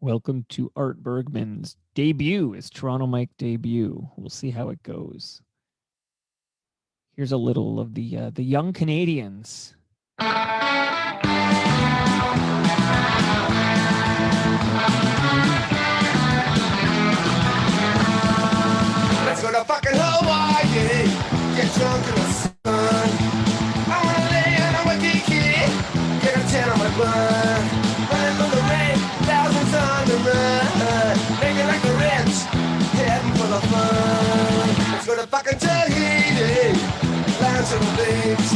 Welcome to Art Bergman's debut, his Toronto Mike debut. We'll see how it goes. Here's a little of the young Canadians. Let's go to fucking Hawaii, get drunk in the sun. I wanna lay on a Waikiki, get a tan on my butt. Running from the rain, thousands on the run. Making like the rich, heading for the fun. Let's go to fucking Tahiti, lounge on the beach.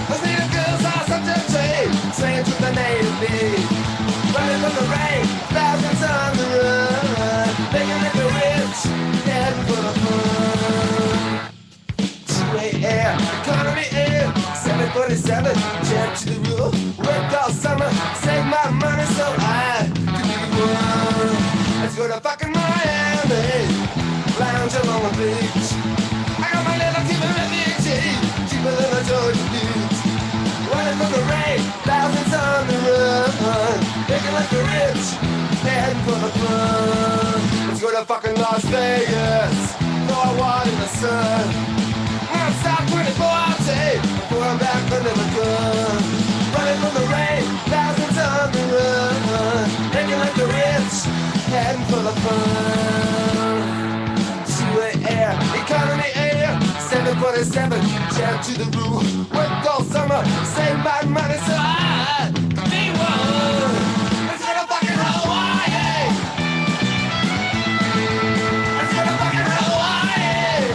Those native girls are such a treat, swinging through the native beat. Running from the rain, thousands on the run. Making like the rich, heading for the fun. 2 a.m. economy in 747, jet to the roof. Worked all summer, save my money so I can be the one. Let's go to fucking Miami, lounge along the beach. I got my little Cuban refugee, cheaper than a Georgia beach. Running from the rain, thousands on the run. Making like the rich, heading for the fun. Let's go to fucking Las Vegas, throw a wad in the sun. I'm stop 24 hours before I'm back under the gun. Running from the rain, thousands on the run. Making like the rich, heading for the fun. 2 a.m. economy air, 747, jet to the roof. Worked all summer, save my money so I can be one. Let's go to fucking Hawaii. Let's go to fucking Hawaii.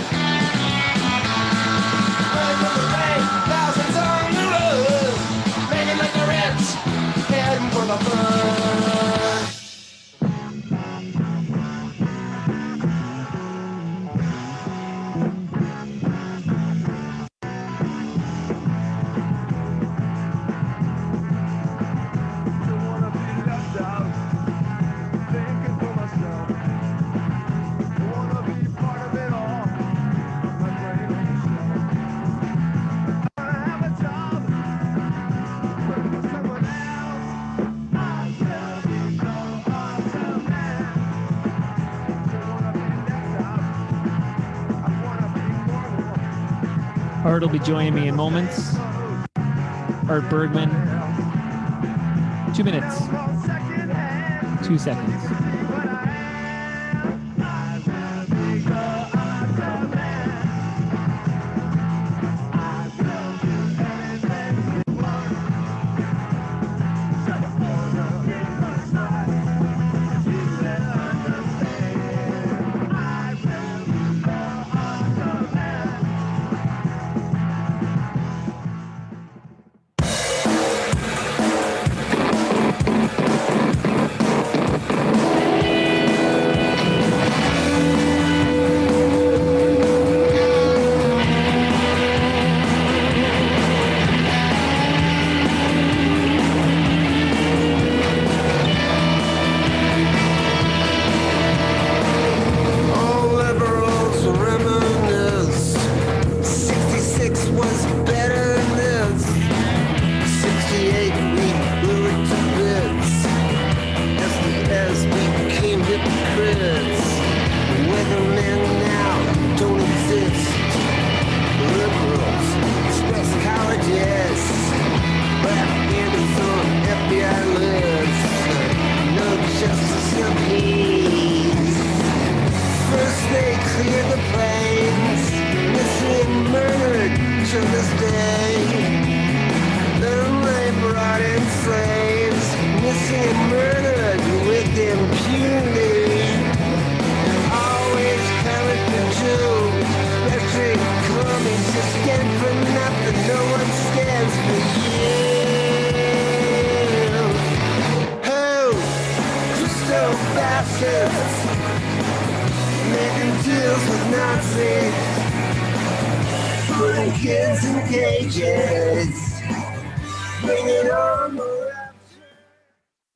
Running from the rain, thousands on the road. Making like the rich, heading for the fun. Art will be joining me in moments. Art Bergman. 2 minutes. 2 seconds.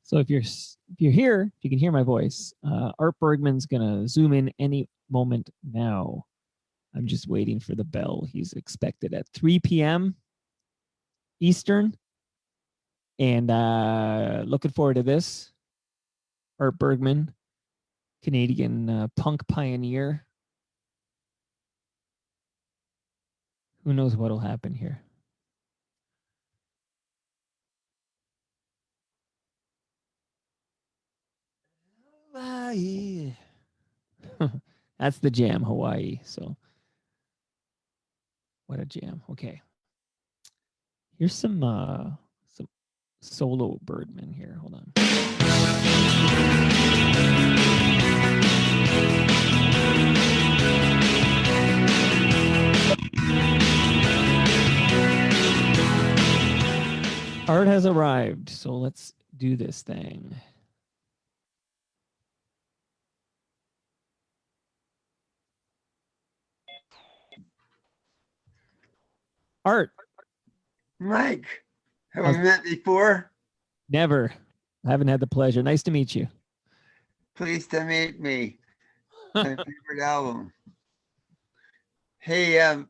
So if you're here, if you can hear my voice, Art Bergman's gonna zoom in any moment now. I'm just waiting for the bell. He's expected at 3 p.m. Eastern. And looking forward to this. Art Bergmann, Canadian punk pioneer. Who knows what'll happen here? Hawaii. That's the jam, Hawaii. So what a jam. Okay. Here's some solo Birdman here. Hold on. Art has arrived, so let's do this thing. Art. Mike, have How's- we met before? Never. I haven't had the pleasure. Nice to meet you. Pleased to meet me. My favorite album. Hey,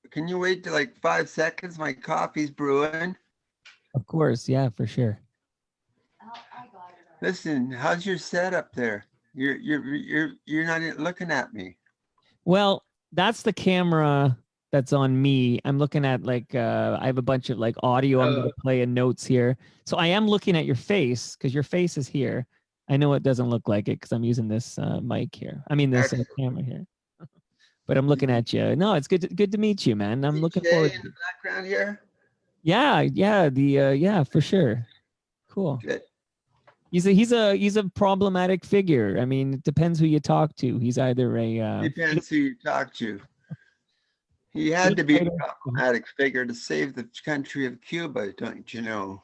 can you wait to like 5 seconds? My coffee's brewing. Of course, yeah, for sure. Listen, how's your setup there? You're not looking at me. Well, that's the camera that's on me. I'm looking at like I have a bunch of like audio I'm gonna play and notes here. So I am looking at your face because your face is here. I know it doesn't look like it because I'm using this mic here. I mean this camera here. But I'm looking at you. No, it's good to meet you, man. I'm looking forward. In the background here. Yeah, yeah, for sure. Cool. Good. He's a problematic figure. I mean, it depends who you talk to. He's either a Depends who you talk to. He had to be a problematic figure to save the country of Cuba, don't you know?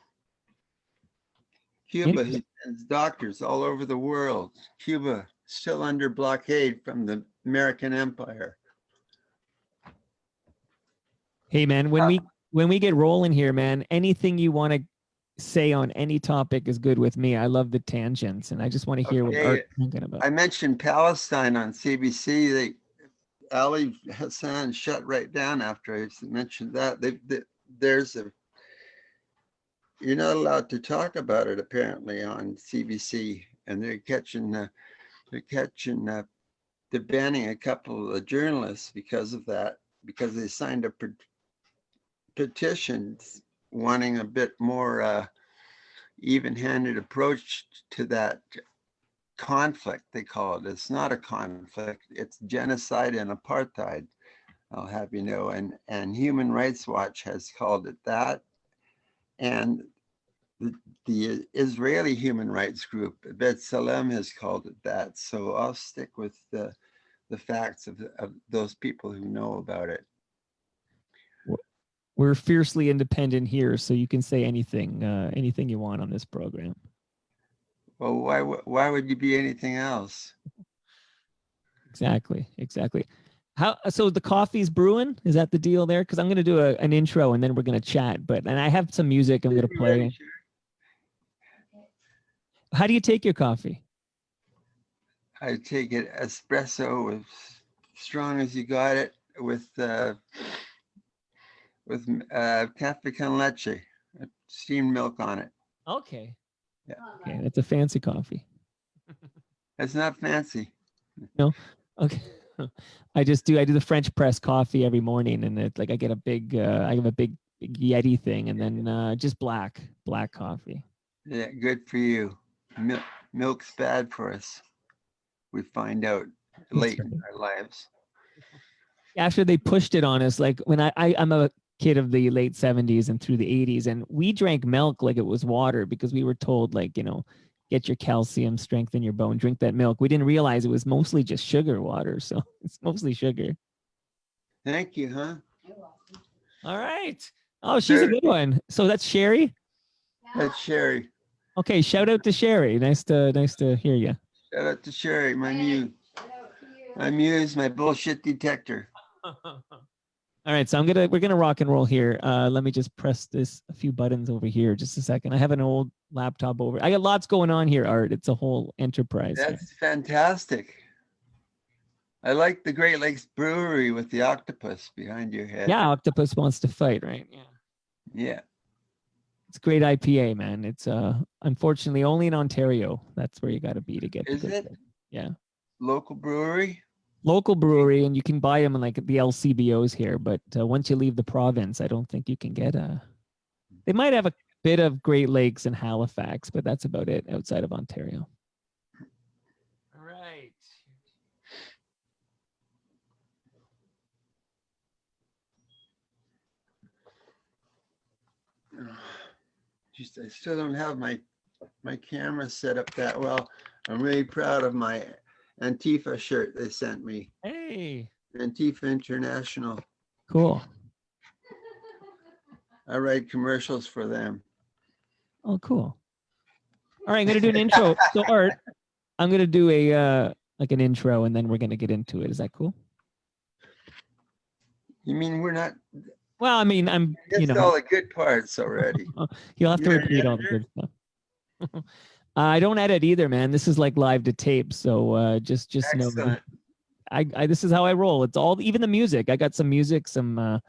Cuba, he sends doctors all over the world. Cuba still under blockade from the American Empire. Hey man, when we get rolling here, man, anything you want to say on any topic is good with me. I love the tangents, and I just want to hear what Art's thinking about. I mentioned Palestine on CBC. Ali Hassan shut right down after I mentioned that. You're not allowed to talk about it apparently on CBC, and they're banning a couple of the journalists because of that, because they signed a petition wanting a bit more even-handed approach to that conflict, they call it. It's not a conflict, it's genocide and apartheid, I'll have you know, and Human Rights Watch has called it that, and the Israeli human rights group, B'Tselem, has called it that. So I'll stick with the facts of those people who know about it. We're fiercely independent here, so you can say anything you want on this program. Well, why would you be anything else? Exactly. So the coffee's brewing? Is that the deal there? Because I'm going to do an intro and then we're going to chat. And I have some music I'm going to play. Sure. How do you take your coffee? I take it espresso, as strong as you got it, with cafe con leche, steamed milk on it. Okay. Yeah. Okay, that's a fancy coffee. It's not fancy. No. Okay. I do the French press coffee every morning, and it's like I get a big big Yeti thing, and then just black coffee. Yeah, good for you. Milk's bad for us. We find out late in our lives. After they pushed it on us, like when I'm a kid of the late 70s and through the 80s, and we drank milk like it was water because we were told, like, you know, get your calcium, strengthen your bone, drink that milk. We didn't realize it was mostly just sugar water. So it's mostly sugar. Thank you, huh? All right. Oh, she's a good one. So that's Sherry? That's Sherry. Okay, shout out to Sherry. Nice to hear you. Shout out to Sherry, my muse. My muse, my bullshit detector. All right, so we're gonna rock and roll here. Let me just press a few buttons over here. Just a second. I have an old laptop over. I got lots going on here, Art. It's a whole enterprise. That's fantastic. I like the Great Lakes Brewery with the octopus behind your head. Yeah, octopus wants to fight, right? Yeah. Yeah. It's great IPA, man. It's unfortunately only in Ontario. That's where you got to be to get. Is the good it? stuff. Yeah. Local brewery? Local brewery, and you can buy them in like the LCBOs here. But once you leave the province, I don't think you can get a. They might have a bit of Great Lakes and Halifax, but that's about it outside of Ontario. All right. Just, I still don't have my camera set up that well. I'm really proud of my Antifa shirt they sent me. Hey. Antifa International. Cool. I write commercials for them. Oh, cool. All right, I'm gonna do an intro. So, Art, I'm gonna do a like an intro, and then we're gonna get into it. Is that cool? You mean we're not? Well, I mean, I'm. It's all the good parts already. You'll have to You're an repeat all the editor? good stuff. I don't edit either, man. This is like live to tape, so just know me. Excellent. I this is how I roll. It's all, even the music. I got some music, some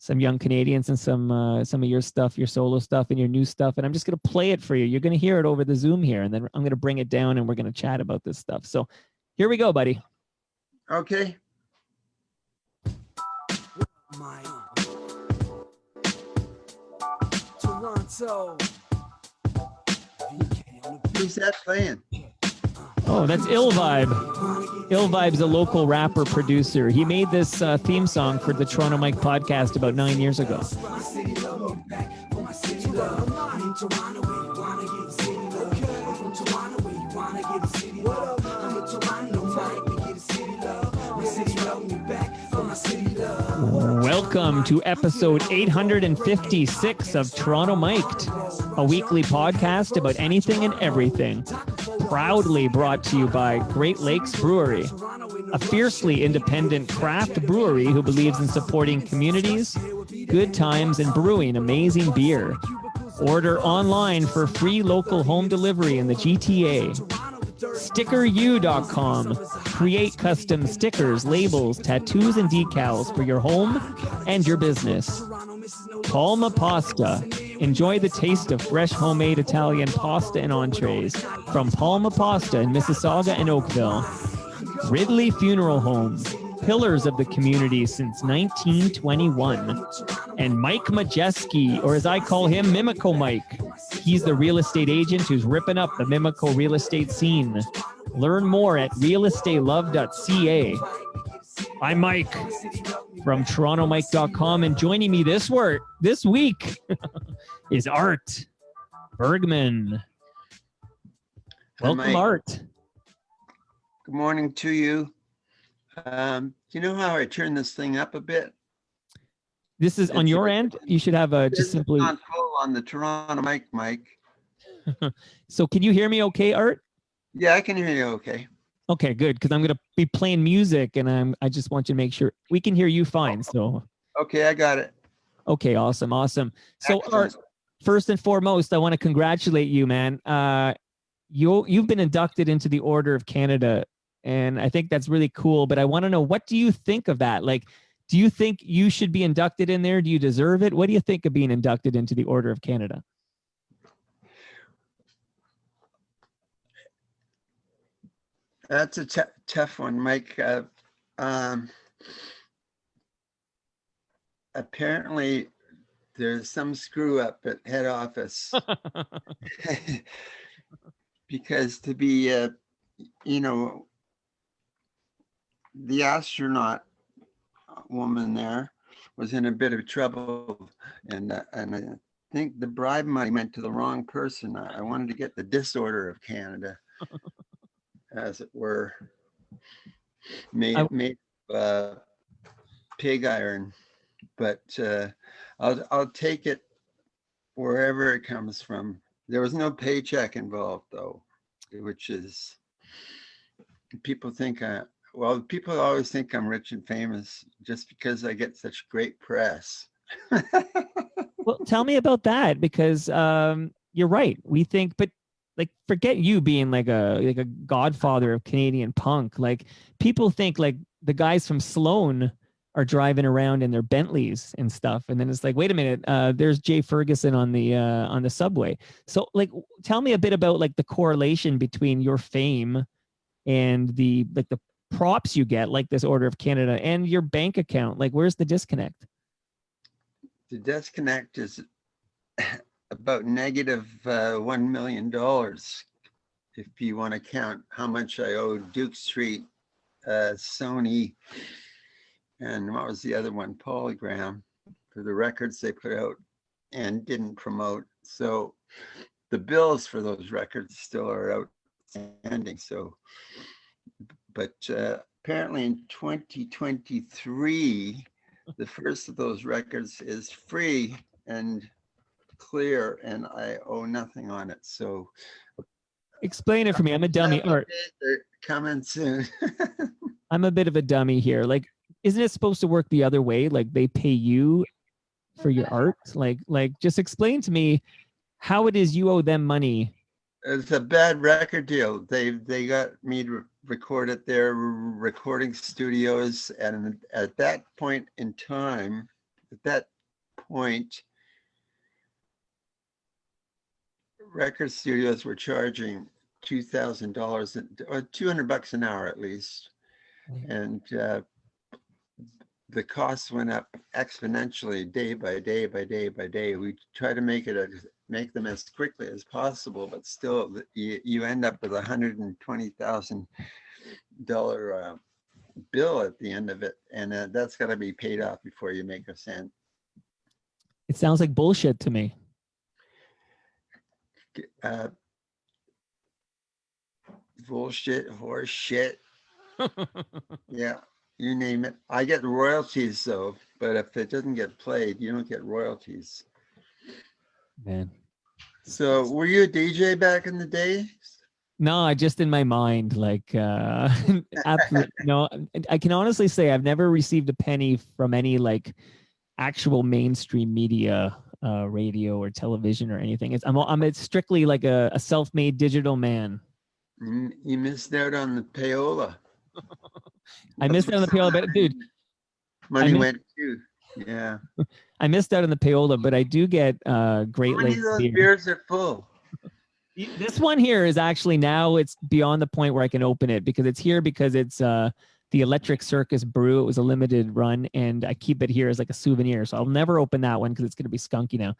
Young Canadians, and some of your stuff, your solo stuff, and your new stuff, and I'm just gonna play it for you. You're gonna hear it over the Zoom here, and then I'm gonna bring it down, and we're gonna chat about this stuff. So, here we go, buddy. Okay. Toronto. Who's that playing? Oh, that's Ill Vibe. Ill Vibe's a local rapper producer. He made this theme song for the Toronto Mike podcast about 9 years ago. Welcome to episode 856 of Toronto Mic'd, a weekly podcast about anything and everything. Proudly brought to you by Great Lakes Brewery, a fiercely independent craft brewery who believes in supporting communities, good times, and brewing amazing beer. Order online for free local home delivery in the GTA. StickerU.com. Create custom stickers, labels, tattoos, and decals for your home and your business. Palma Pasta. Enjoy the taste of fresh homemade Italian pasta and entrees from Palma Pasta in Mississauga and Oakville. Ridley Funeral Home. Pillars of the community since 1921. And Mike Majeski, or as I call him, Mimico Mike. He's the real estate agent who's ripping up the Mimico real estate scene. Learn more at realestatelove.ca. I'm Mike from TorontoMike.com, and joining me this week is Art Bergmann. Welcome, Mike. Art. Good morning to you. You know how I turn this thing up a bit? This is on your end. You should have a just simply. It's not full on the Toronto mic. So can you hear me okay, Art? Yeah, I can hear you okay. Okay, good, because I'm going to be playing music, and I just want you to make sure we can hear you fine. So Okay, I got it. okay, awesome. So Excellent. Art, first and foremost, I want to congratulate you, man. You've been inducted into the Order of Canada, and I think that's really cool. But I want to know, what do you think of that? Like, do you think you should be inducted in there? Do you deserve it? What do you think of being inducted into the Order of Canada? That's a tough one, Mike. Apparently, there's some screw up at head office because to be, the astronaut woman there was in a bit of trouble, and I think the bribe money went to the wrong person. I wanted to get the disorder of Canada, as it were, made pig iron, but I'll take it wherever it comes from. There was no paycheck involved, though, which is, people think people always think I'm rich and famous just because I get such great press. Well, tell me about that, because you're right. We think, but like, forget you being like a godfather of Canadian punk. Like, people think like the guys from Sloan are driving around in their Bentleys and stuff, and then it's like, wait a minute, there's Jay Ferguson on the subway. So like, tell me a bit about like the correlation between your fame and the like the props you get, like this Order of Canada, and your bank account. Like, where's the disconnect? The disconnect is about negative $1 million. If you want to count how much I owe Duke Street, Sony, and what was the other one? Polygram, for the records they put out and didn't promote. So the bills for those records still are outstanding. So, but apparently in 2023, the first of those records is free and clear, and I owe nothing on it. So Explain it for me. I'm a dummy. Art. They're coming soon. I'm a bit of a dummy here. Like, isn't it supposed to work the other way? Like they pay you for your art? Like just explain to me how it is you owe them money. It's a bad record deal. They got me to record at their recording studios, and at that point in time, record studios were charging $2,000 or $200 an hour at least, and the costs went up exponentially day by day by day by day. We try to make them as quickly as possible, but still you end up with $120,000 bill at the end of it, and that's got to be paid off before you make a cent. It sounds like bullshit to me. Bullshit, horse shit. Yeah, you name it. I get royalties though, but if it doesn't get played, you don't get royalties. Man. So were you a DJ back in the day? No, just in my mind, like absolutely no. I can honestly say I've never received a penny from any like actual mainstream media, radio or television or anything. I'm strictly like a self-made digital man. You missed out on the payola. I missed out on the payola, but dude, money went too. Yeah. I missed out on the payola, but I do get Great Lakes How many of those beer. beers are full? This one here is actually now it's beyond the point where I can open it because it's here because it's the Electric Circus Brew. It was a limited run, and I keep it here as like a souvenir. So I'll never open that one because it's going to be skunky now.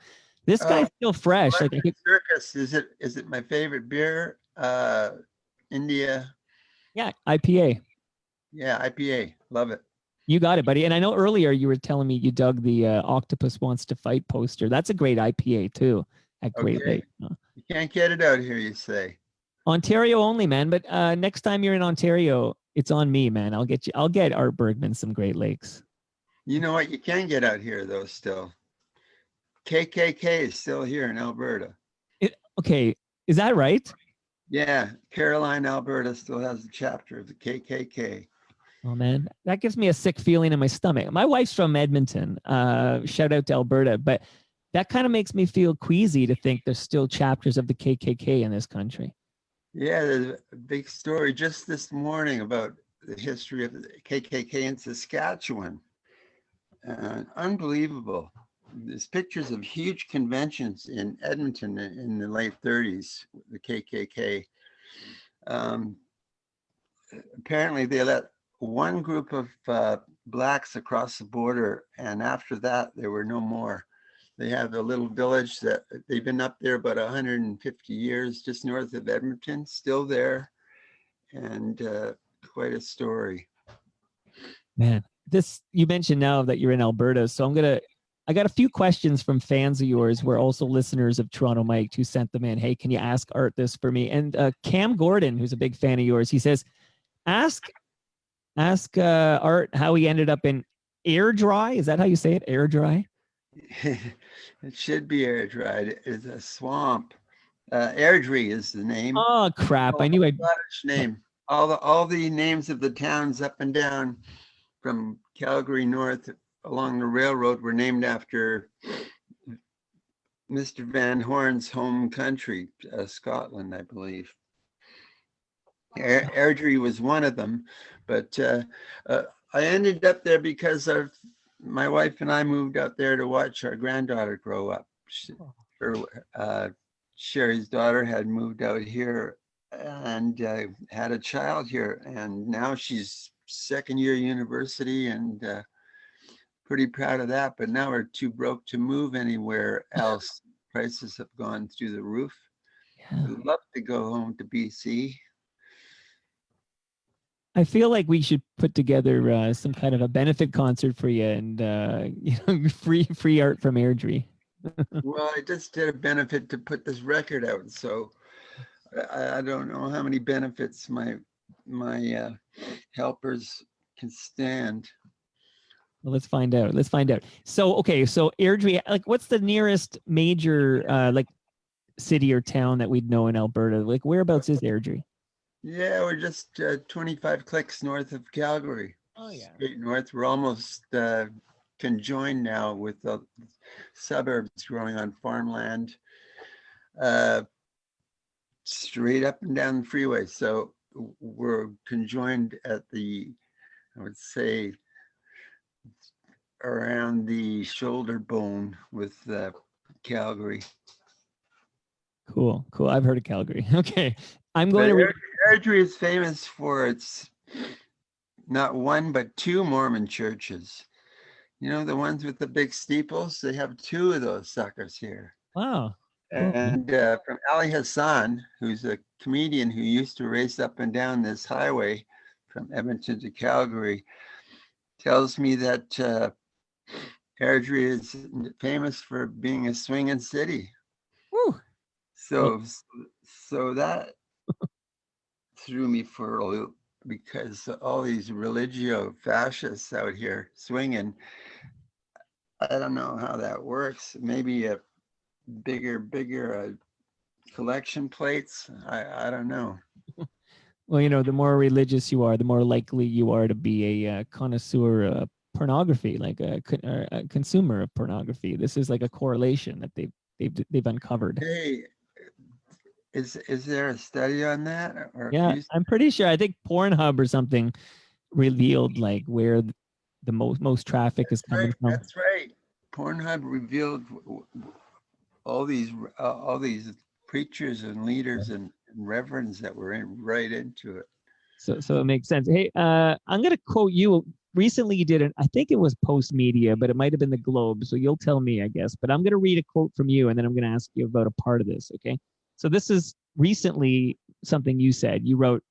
This guy's still fresh. Electric Circus is it my favorite beer? India. Yeah, IPA. Yeah, IPA. Love it. You got it, buddy. And I know earlier you were telling me you dug the Octopus Wants to Fight poster. That's a great IPA too at Great Lake. You can't get it out here, you say. Ontario only, man. But next time you're in Ontario, it's on me, man. I'll get Art Bergmann some Great Lakes. You know what? You can get out here though still. KKK is still here in Alberta. Okay, is that right? Yeah, Caroline, Alberta still has a chapter of the KKK. Oh man, that gives me a sick feeling in my stomach. My wife's from Edmonton. Shout out to Alberta, but that kind of makes me feel queasy to think there's still chapters of the KKK in this country. Yeah, there's a big story just this morning about the history of the KKK in Saskatchewan. Unbelievable. There's pictures of huge conventions in Edmonton in the late 30s, the KKK. Apparently they let one group of blacks across the border, and after that there were no more. They have a little village that they've been up there about 150 years, just north of Edmonton, still there, and quite a story. Man, you mentioned now that you're in Alberta, so I got a few questions from fans of yours who are also listeners of Toronto Mike who sent them in. Hey, can you ask Art this for me? And Cam Gordon, who's a big fan of yours, he says, ask Art how he ended up in Air Dry. Is that how you say it? Air Dry? It should be Air Dry. It's a swamp. Airdrie is the name. Oh crap! I knew Scottish name. All the names of the towns up and down from Calgary north along the railroad were named after Mr. Van Horn's home country, Scotland, I believe. Airdrie was one of them, but I ended up there because of my wife and I moved out there to watch our granddaughter grow up. Sherry's daughter had moved out here and had a child here, and now she's second year university and pretty proud of that. But now we're too broke to move anywhere else. Prices have gone through the roof. Yeah. I'd love to go home to BC. I feel like we should put together some kind of a benefit concert for you, and free art from Airdrie. Well, I just did a benefit to put this record out, so I don't know how many benefits my helpers can stand. Well, let's find out. Let's find out. So, okay, so Airdrie, like, what's the nearest major like city or town that we'd know in Alberta? Like, whereabouts is Airdrie? Yeah, we're just 25 clicks north of Calgary. Oh yeah. Straight north. We're almost conjoined now with the suburbs growing on farmland, straight up and down the freeway. So we're conjoined at the, I would say, around the shoulder bone with Calgary. Cool. I've heard of Calgary. Okay, I'm going to read. Airdrie is famous for its not one but two Mormon churches. You know, the ones with the big steeples. They have two of those suckers here. Wow. Cool. And from Ali Hassan, who's a comedian who used to race up and down this highway from Edmonton to Calgary, tells me that Airdrie is famous for being a swinging city. Woo. So that threw me for a loop, because all these religio fascists out here swinging, I don't know how that works. Maybe a bigger collection plates. I don't know. Well, the more religious you are, the more likely you are to be a connoisseur of pornography, like a consumer of pornography. This is like a correlation that they've uncovered. Hey, is there a study on that? Or Yeah, I'm pretty sure. I think Pornhub or something revealed like where the most traffic is coming from. That's right. Pornhub revealed all these preachers and leaders and reverends that were right into it. So it makes sense. Hey, I'm going to quote you. Recently you did it. I think it was Post Media, but it might have been the Globe. So you'll tell me, I guess. But I'm going to read a quote from you, and then I'm going to ask you about a part of this. Okay. So this is recently something you said. You wrote,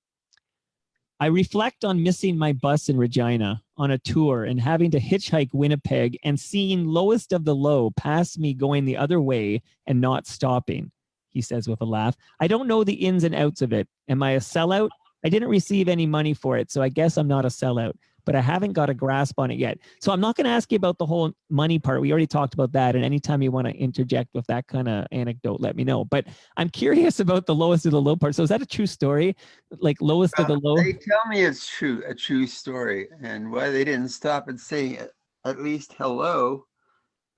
"I reflect on missing my bus in Regina on a tour and having to hitchhike Winnipeg and seeing Lowest of the Low pass me going the other way and not stopping," he says with a laugh. "I don't know the ins and outs of it. Am I a sellout? I didn't receive any money for it, so I guess I'm not a sellout, but I haven't got a grasp on it yet." So I'm not going to ask you about the whole money part. We already talked about that. And anytime you want to interject with that kind of anecdote, let me know. But I'm curious about the Lowest of the Low part. So is that a true story? Like Lowest of the Low? They tell me it's true, a true story. And why they didn't stop and say at least hello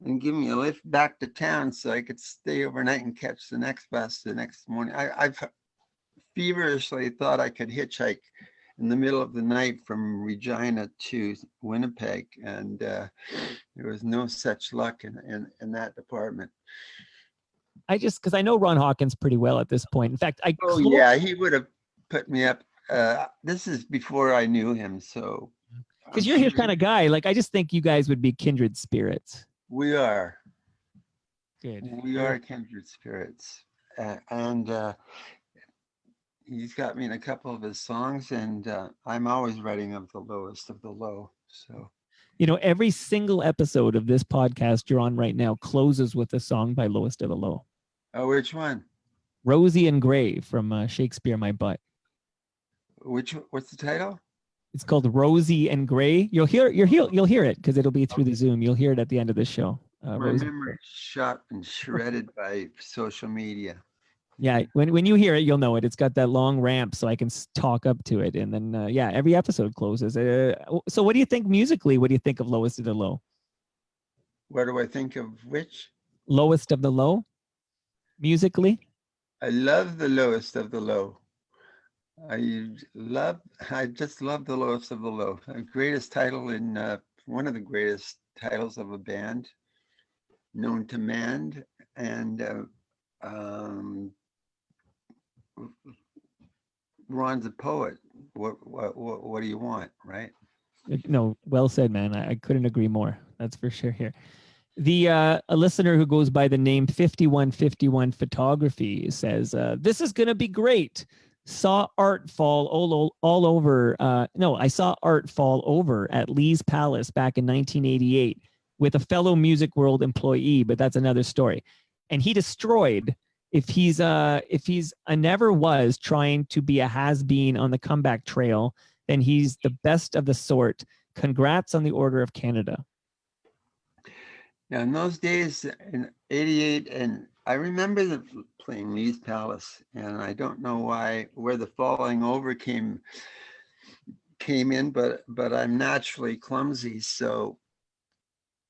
and give me a lift back to town so I could stay overnight and catch the next bus the next morning. I've feverishly thought I could hitchhike in the middle of the night from Regina to Winnipeg, and there was no such luck in that department. Because I know Ron Hawkins pretty well at this point. In fact, yeah, he would have put me up. This is before I knew him, so. Because you're his kind of guy. Like, I just think you guys would be kindred spirits. We are. Good. We are kindred spirits, and he's got me in a couple of his songs, and I'm always writing of the lowest of the low. So, every single episode of this podcast you're on right now closes with a song by Lowest of the Low. Oh, which one? Rosie and Gray from Shakespeare My Butt. What's the title? It's called Rosie and Gray. You'll hear it because it'll be through the Zoom. You'll hear it at the end of the show. My memory shot and shredded by social media. Yeah, when you hear it, you'll know it. It's got that long ramp, so I can talk up to it, and then every episode closes. So, what do you think musically? What do you think of Lowest of the Low? What do I think of which? Lowest of the Low, musically. I love the Lowest of the Low. I just love the lowest of the low. Greatest title in one of the greatest titles of a band known to man, and um, Ron's a poet. What do you want, right? No, well said, man. I couldn't agree more. That's for sure here. The a listener who goes by the name 5151 Photography says, this is going to be great. Saw art fall all over. No, I saw art fall over at Lee's Palace back in 1988 with a fellow Music World employee, but that's another story. And he destroyed. If he's a never was trying to be a has-been on the comeback trail, then he's the best of the sort. Congrats on the Order of Canada. Now, in those days, in '88, and I remember playing Lee's Palace, and I don't know where the falling over came in, but I'm naturally clumsy, so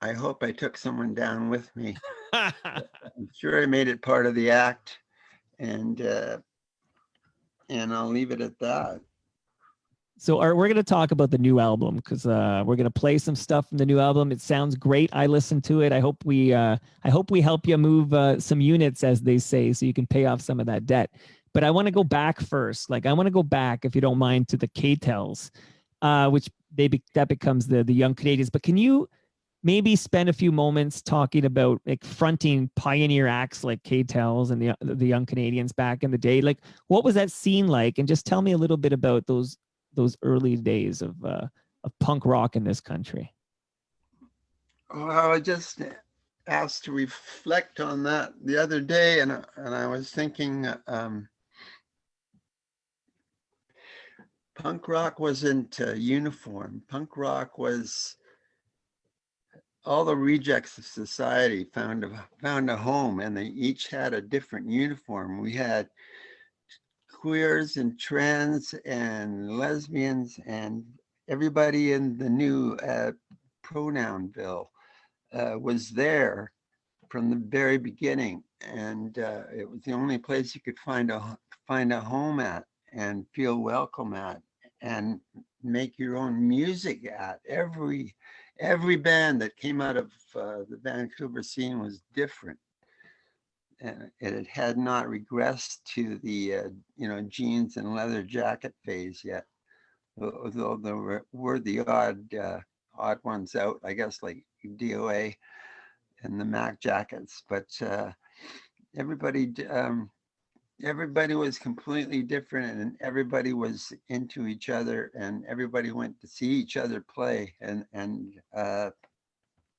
I hope I took someone down with me. I'm sure I made it part of the act, and I'll leave it at that. So we're going to talk about the new album because we're going to play some stuff from the new album. It sounds great. I listened to it. I hope we help you move some units, as they say, so you can pay off some of that debt. But I want to go back first. Like, I want to go back, if you don't mind, to the K-Tels, which that becomes the Young Canadians. But can you maybe spend a few moments talking about like fronting pioneer acts like K-Tels and the Young Canadians back in the day? Like, what was that scene like? And just tell me a little bit about those early days of punk rock in this country. Well, I just asked to reflect on that the other day, and I was thinking, punk rock wasn't uniform. Punk rock was all the rejects of society found a home, and they each had a different uniform. We had queers and trans and lesbians and everybody in the new pronoun bill was there from the very beginning, and it was the only place you could find a home at and feel welcome at and make your own music at. Every band that came out of the Vancouver scene was different. And it had not regressed to the jeans and leather jacket phase yet, although there were the odd ones out, I guess, like DOA and the Mac jackets. But everybody was completely different, and everybody was into each other, and everybody went to see each other play, and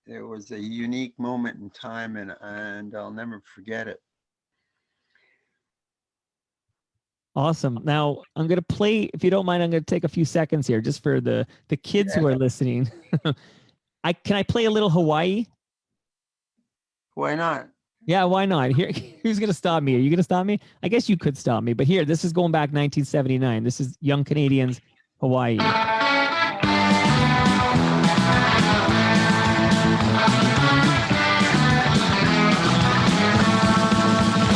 it was a unique moment in time, and I'll never forget it. Awesome. Now I'm going to play, if you don't mind, I'm going to take a few seconds here just for the kids who are listening. Can I play a little Hawaii? Why not? Yeah, why not? Here, who's going to stop me? Are you going to stop me? I guess you could stop me, but here, this is going back 1979. This is Young Canadians, Hawaii.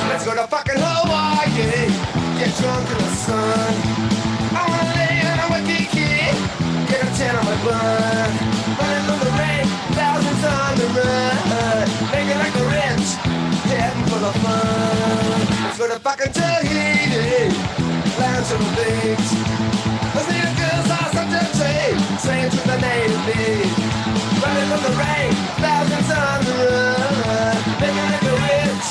Let's go to fucking Hawaii, get drunk in the sun. I wanna lay on a Waikiki, get a tan on my butt. Running through the rain, thousands on the run. Making like the rich, heading for the fun. Let's go to fucking Tahiti, lounge on the beach. Those native girls are such a treat, strange with the native beat. Running from the rain, thousands on the run. Making like the rich,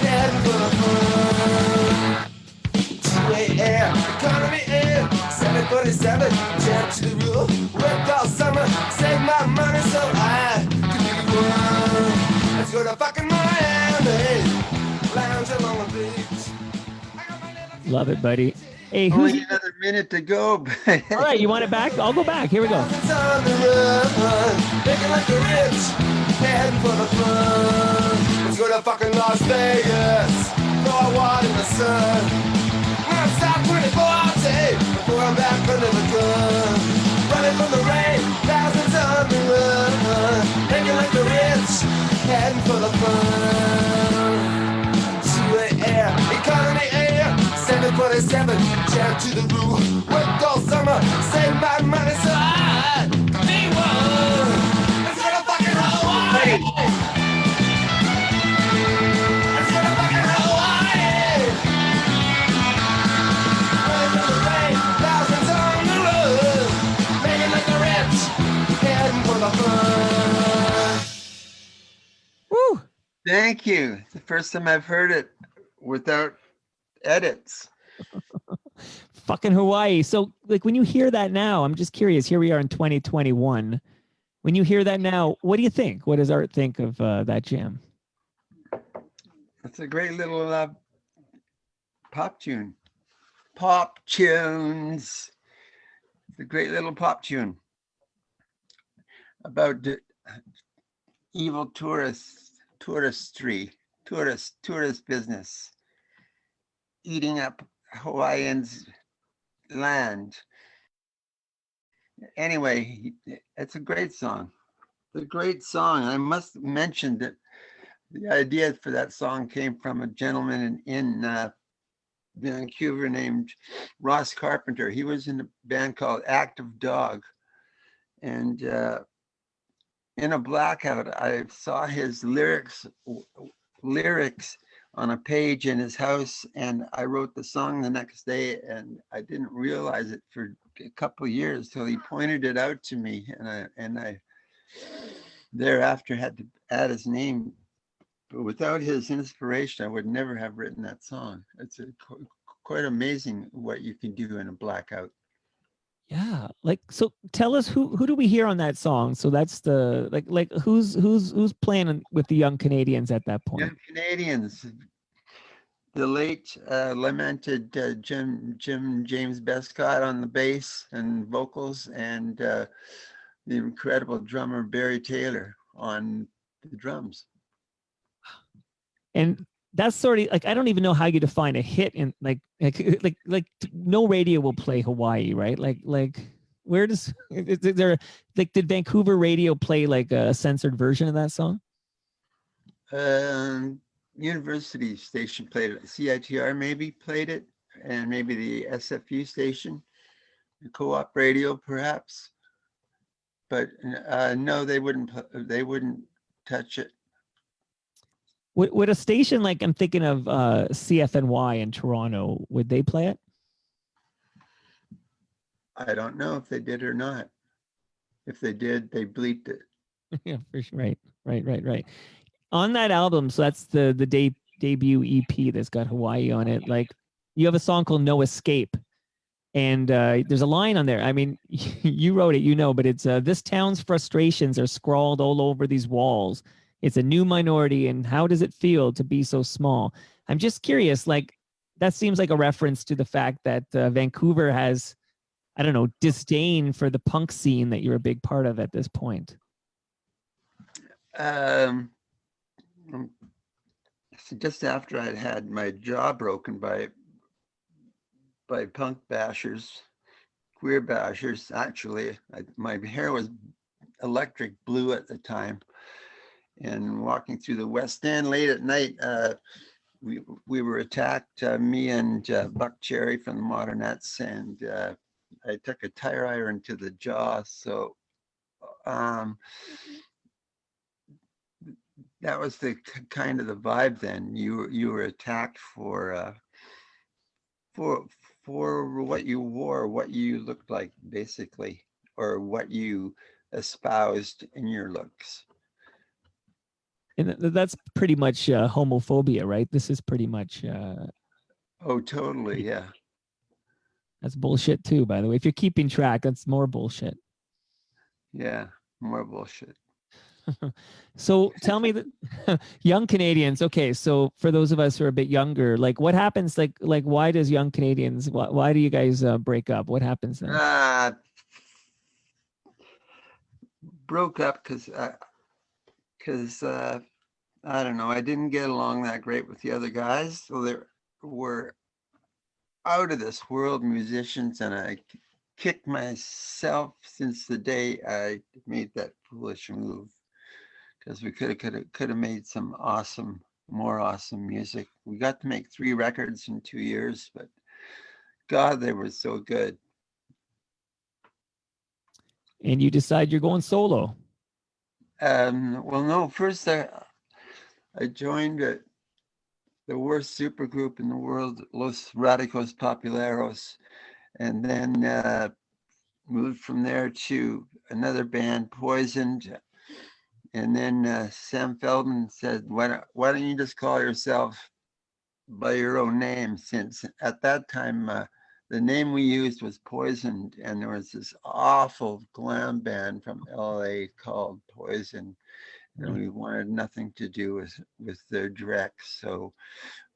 heading for the fun. 2 a.m. economy in 747, jump to the roof, worked all summer, save my money so I can be one. Let's go to fucking Miami, lounge along the beach. Love it, buddy. Hey, only another minute to go. All right, you want it back? I'll go back. Here we go. Making like the rich, heading for the fun. Let's go to fucking Las Vegas, throw a water in the sun. I'm stop 24 all day before I'm back under the gun. Running from the rain, thousands on the run. Making like the rich, heading for the fun. 2 a.m. economy air, 747, good. Jam to the roof. Worked all summer. Saved my money so I be one. Let's go to fucking Hawaii. Let's go to fucking Hawaii. Running from the rain, thousands on the road. Making like the rich, heading for the fun. Woo! Thank you. It's the first time I've heard it without edits. Fucking Hawaii. So, like, when you hear that now, I'm just curious. Here we are in 2021. When you hear that now, what do you think? What does Art think of that jam? It's a great little pop tune. Pop tunes. It's a great little pop tune about evil tourist business, eating up Hawaiians' land. Anyway, it's a great song. It's a great song. I must mention that the idea for that song came from a gentleman in Vancouver named Ross Carpenter. He was in a band called Active Dog. And in a blackout, I saw his lyrics on a page in his house, and I wrote the song the next day, and I didn't realize it for a couple of years till he pointed it out to me, and I thereafter had to add his name. But without his inspiration, I would never have written that song. It's quite amazing what you can do in a blackout. Yeah, like, so tell us who do we hear on that song? So that's the like who's playing with the Young Canadians at that point? Young Canadians, the late lamented James Bescott on the bass and vocals, and the incredible drummer Barry Taylor on the drums. And that's sort of like, I don't even know how you define a hit in like no radio will play Hawaii, right? Like where does is there, like, did Vancouver radio play like a censored version of that song? University station played it. CITR maybe played it, and maybe the SFU station, the co-op radio perhaps. But no, they wouldn't touch it. Would a station like, I'm thinking of CFNY in Toronto, would they play it? I don't know if they did or not. If they did, they bleeped it. Yeah, for sure. Right. On that album, so that's the debut EP that's got Hawaii on it. Like, you have a song called No Escape, and there's a line on there. I mean, you wrote it, you know, but it's this town's frustrations are scrawled all over these walls. It's a new minority, and how does it feel to be so small? I'm just curious, like, that seems like a reference to the fact that Vancouver has, I don't know, disdain for the punk scene that you're a big part of at this point. Just after I'd had my jaw broken by punk bashers, queer bashers, actually, my hair was electric blue at the time. And walking through the West End late at night, we were attacked, me and Buck Cherry from the Modernettes, and I took a tire iron to the jaw. So that was the kind of the vibe then. You were attacked for what you wore, what you looked like, basically, or what you espoused in your looks. And that's pretty much homophobia, right? This is pretty much. Oh, totally. Yeah. That's bullshit too, by the way. If you're keeping track, that's more bullshit. Yeah, more bullshit. So tell me that Young Canadians. Okay, so for those of us who are a bit younger, like, what happens? Like why does Young Canadians? Why do you guys break up? What happens then? Broke up because I don't know. I didn't get along that great with the other guys. So they were out of this world musicians, and I kicked myself since the day I made that foolish move, because we could have made some more awesome music. We got to make 3 records in 2 years, but God, they were so good. And you decide you're going solo. Well, no, first I joined the worst supergroup in the world, Los Radicos Populares, and then moved from there to another band, Poisoned. And then Sam Feldman said, why don't you just call yourself by your own name? Since at that time, the name we used was Poisoned, and there was this awful glam band from LA called Poison, and we wanted nothing to do with their directs. So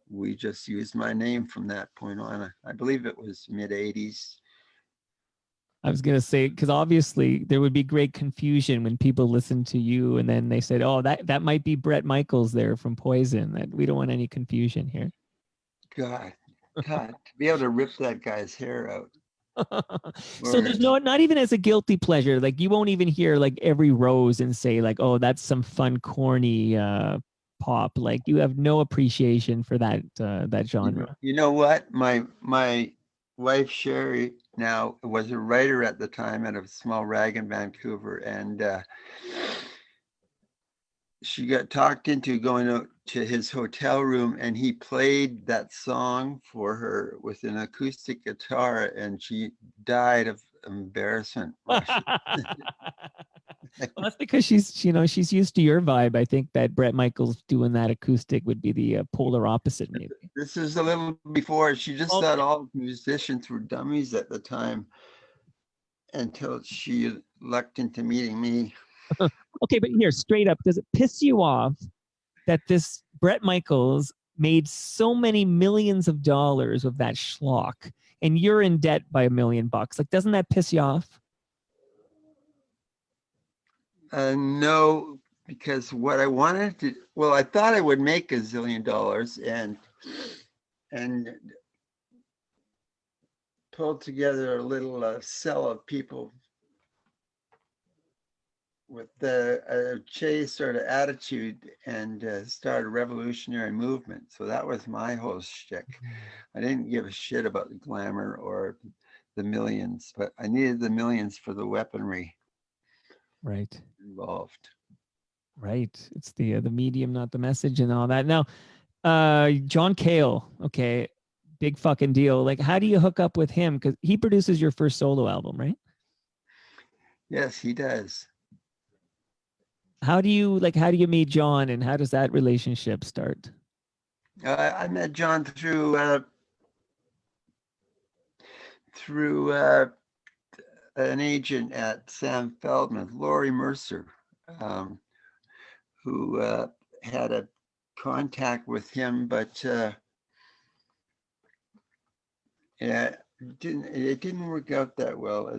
we just used my name from that point on. I believe it was mid 80s. I was gonna say, because obviously there would be great confusion when people listen to you and then they said, "Oh, that might be Bret Michaels there from Poison." That we don't want any confusion here. God, to be able to rip that guy's hair out. So there's not even as a guilty pleasure. Like you won't even hear like Every Rose and say like, "Oh, that's some fun, corny pop." Like you have no appreciation for that genre. You know what? My wife Sherry now was a writer at the time at a small rag in Vancouver, and she got talked into going out to his hotel room, and he played that song for her with an acoustic guitar, and she died of embarrassment. Well, that's because she's used to your vibe. I think that Bret Michaels doing that acoustic would be the polar opposite, maybe. This is a little before. She just thought all musicians were dummies at the time, until she lucked into meeting me. Okay, but here, straight up, does it piss you off that this Bret Michaels made so many millions of dollars of that schlock, and you're in debt by $1 million? Like, doesn't that piss you off? No, because what I wanted to, well, I thought I would make $1 zillion and pulled together a little cell of people with a Che sort of attitude and start a revolutionary movement. So that was my whole shtick. I didn't give a shit about the glamour or the millions, but I needed the millions for the weaponry Right. involved. Right. It's the medium, not the message, and all that. Now, John Cale, okay, big fucking deal. Like, how do you hook up with him? Because he produces your first solo album, right? Yes, he does. How do you meet John, and how does that relationship start? I met John through an agent at Sam Feldman, Laurie Mercer, who had a contact with him, but it didn't work out that well,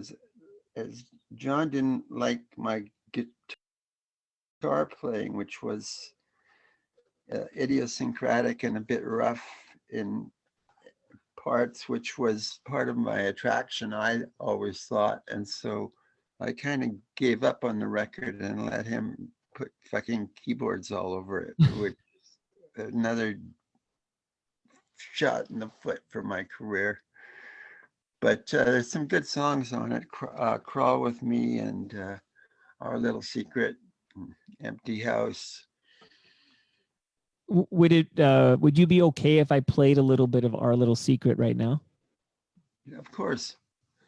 as John didn't like my guitar playing, which was idiosyncratic and a bit rough in parts, which was part of my attraction, I always thought. And so I kind of gave up on the record and let him put fucking keyboards all over it, which is another shot in the foot for my career. But there's some good songs on it. Crawl With Me and Our Little Secret, Empty House. Would you be okay if I played a little bit of Our Little Secret right now? Yeah, of course.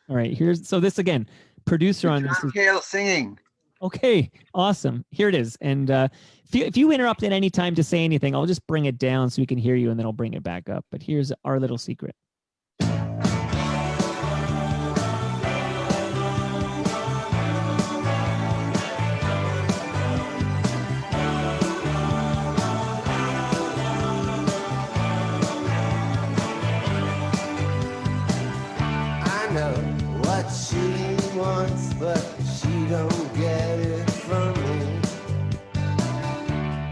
All right, so this again, producer on this is Cale singing. Okay, awesome. Here it is. And if you interrupt at any time to say anything, I'll just bring it down so we can hear you, and then I'll bring it back up. But here's Our Little Secret. She wants, but she don't get it from me.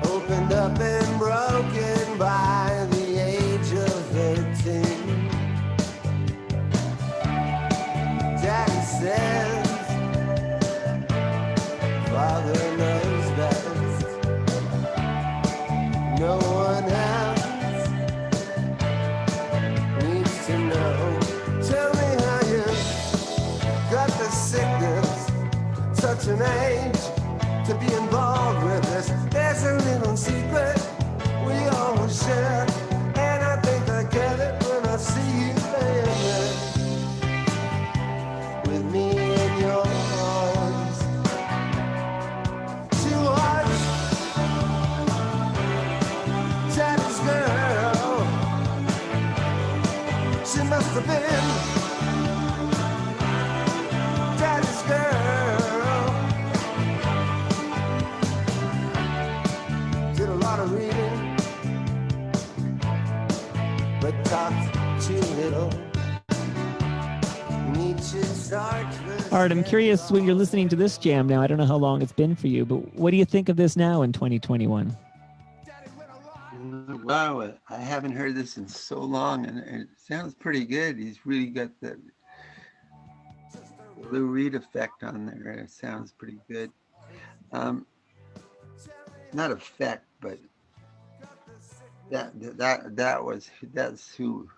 Opened up and broken by the age of 13. Daddy says Father knows best. No one else needs to know. been daddy's girl. Did a lot of reading, but talked too little. Nietzsche's art was All right, I'm curious when you're listening to this jam now. I don't know how long it's been for you, but what do you think of this now in 2021? Wow, I haven't heard this in so long, and it sounds pretty good. He's really got the Lou Reed effect on there. It sounds pretty good. Not effect, but that's who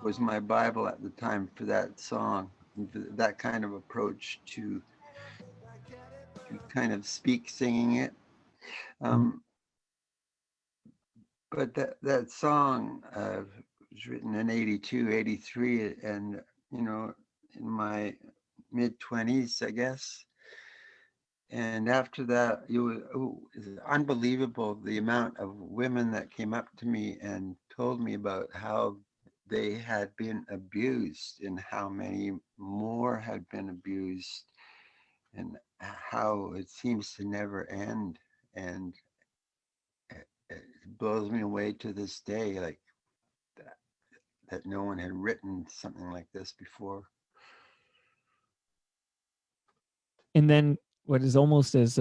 was my Bible at the time for that song. That kind of approach to kind of speak singing it. But that song was written in 82, 83, and you know, in my mid-20s, I guess. And after that, it's unbelievable the amount of women that came up to me and told me about how they had been abused and how many more had been abused and how it seems to never end. And it blows me away to this day, like that no one had written something like this before. And then what is almost as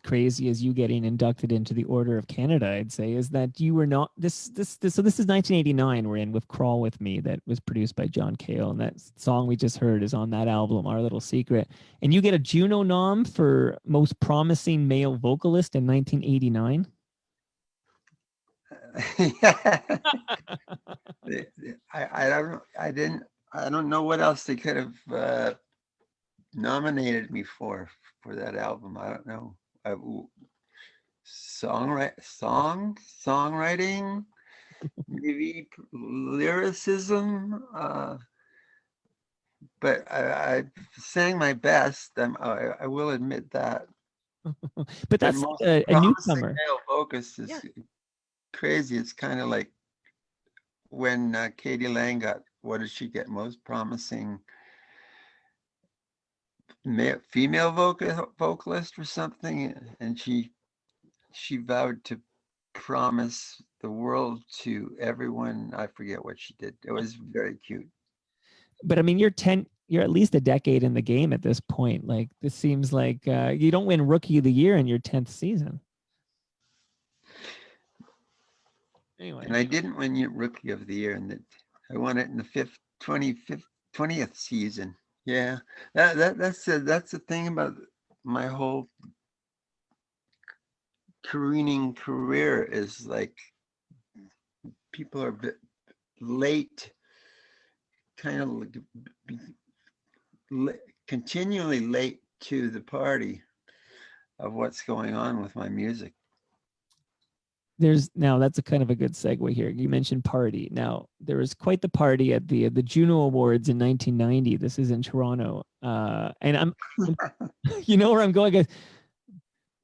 crazy as you getting inducted into the Order of Canada, I'd say, is that you were not this. So this is 1989. We're in with "Crawl with Me," that was produced by John Cale, and that song we just heard is on that album, "Our Little Secret." And you get a Juno nom for Most Promising Male Vocalist in 1989. I don't know what else they could have nominated me for that album. I don't know. Songwriting, maybe lyricism, but I sang my best. I will admit that. But that's most a newcomer. Male vocalist is crazy. It's kind of like when Katie Lang got, what did she get? Most promising female vocalist or something, and she vowed to promise the world to everyone. I forget what she did. It was very cute. But I mean, you're at least a decade in the game at this point. Like, this seems like you don't win Rookie of the Year in your 10th season. Anyway, and I didn't win Rookie of the Year, and I won it in the 20th season. Yeah, that's the thing about my whole careening career, is like people are a bit late, kind of continually late to the party of what's going on with my music. Now that's a kind of a good segue here. You mentioned party. Now there was quite the party at the Juno Awards in 1990. This is in Toronto, and I'm you know where I'm going, guys.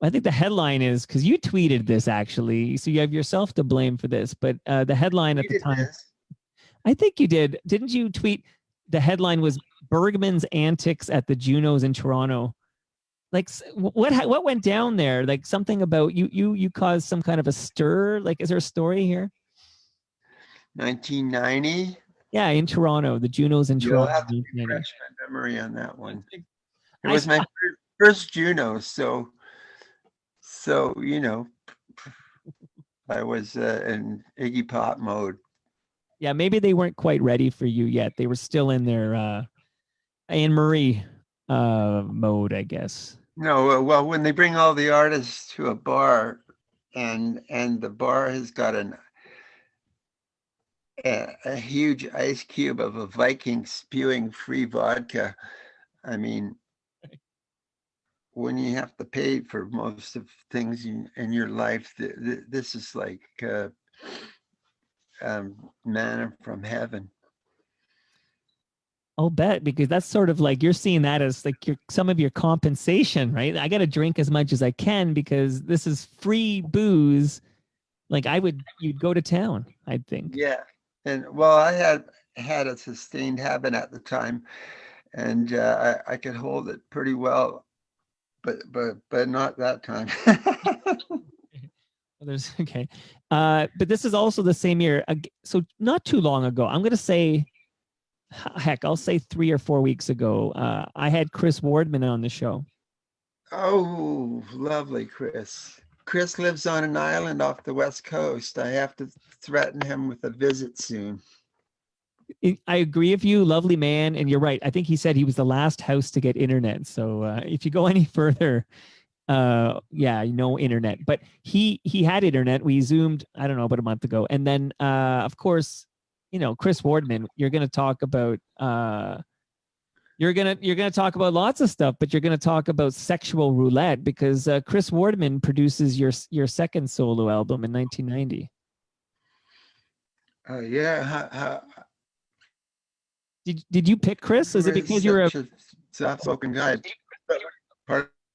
I think the headline is, because you tweeted this actually, so you have yourself to blame for this. But the headline at the time, I think you did, didn't you tweet? The headline was Bergmann's antics at the Junos in Toronto. Like, what went down there? Like, something about you caused some kind of a stir. Like, is there a story here? 1990. Yeah, in Toronto, the Junos in Toronto. You'll have to refresh my memory on that one. It was my first Juno, so you know, I was in Iggy Pop mode. Yeah, maybe they weren't quite ready for you yet. They were still in their Anne Marie mode, I guess. No, well, when they bring all the artists to a bar, and the bar has got a huge ice cube of a Viking spewing free vodka. I mean, when you have to pay for most of things in your life, this is like manna from heaven. I'll bet, because that's sort of like, you're seeing that as like some of your compensation, right? I got to drink as much as I can because this is free booze. Like, you'd go to town, I think. Yeah. And well, I had had a sustained habit at the time, and I could hold it pretty well, but not that time. There's okay. But this is also the same year. So not too long ago. I'm gonna say, heck, I'll say 3 or 4 weeks ago. I had Chris Wardman on the show. Oh, lovely, Chris. Chris lives on an island off the West Coast. I have to threaten him with a visit soon. I agree with you, lovely man, and you're right. I think he said he was the last house to get internet. So if you go any further, yeah, no internet. But he had internet. We zoomed, I don't know, about a month ago, and then of course, you know, Chris Wardman. You're going to talk about you're gonna talk about lots of stuff, but you're going to talk about Sexual Roulette because Chris Wardman produces your second solo album in 1990. Yeah. Did you pick Chris? Is it because you were a soft-spoken guy?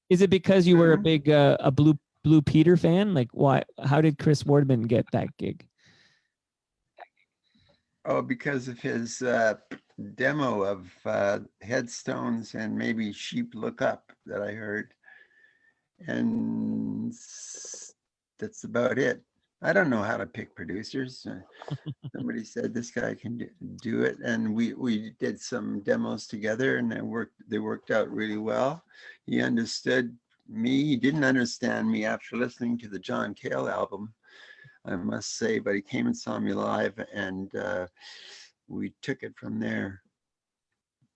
Is it because you were a big a Blue Peter fan? Like, why? How did Chris Wardman get that gig? Oh, because of his demo of Headstones and maybe Sheep Look Up that I heard, and that's about it. I don't know how to pick producers. Somebody said this guy can do it, and we did some demos together, and they worked out really well. He understood me. He didn't understand me after listening to the John Cale album, I must say, but he came and saw me live, and we took it from there.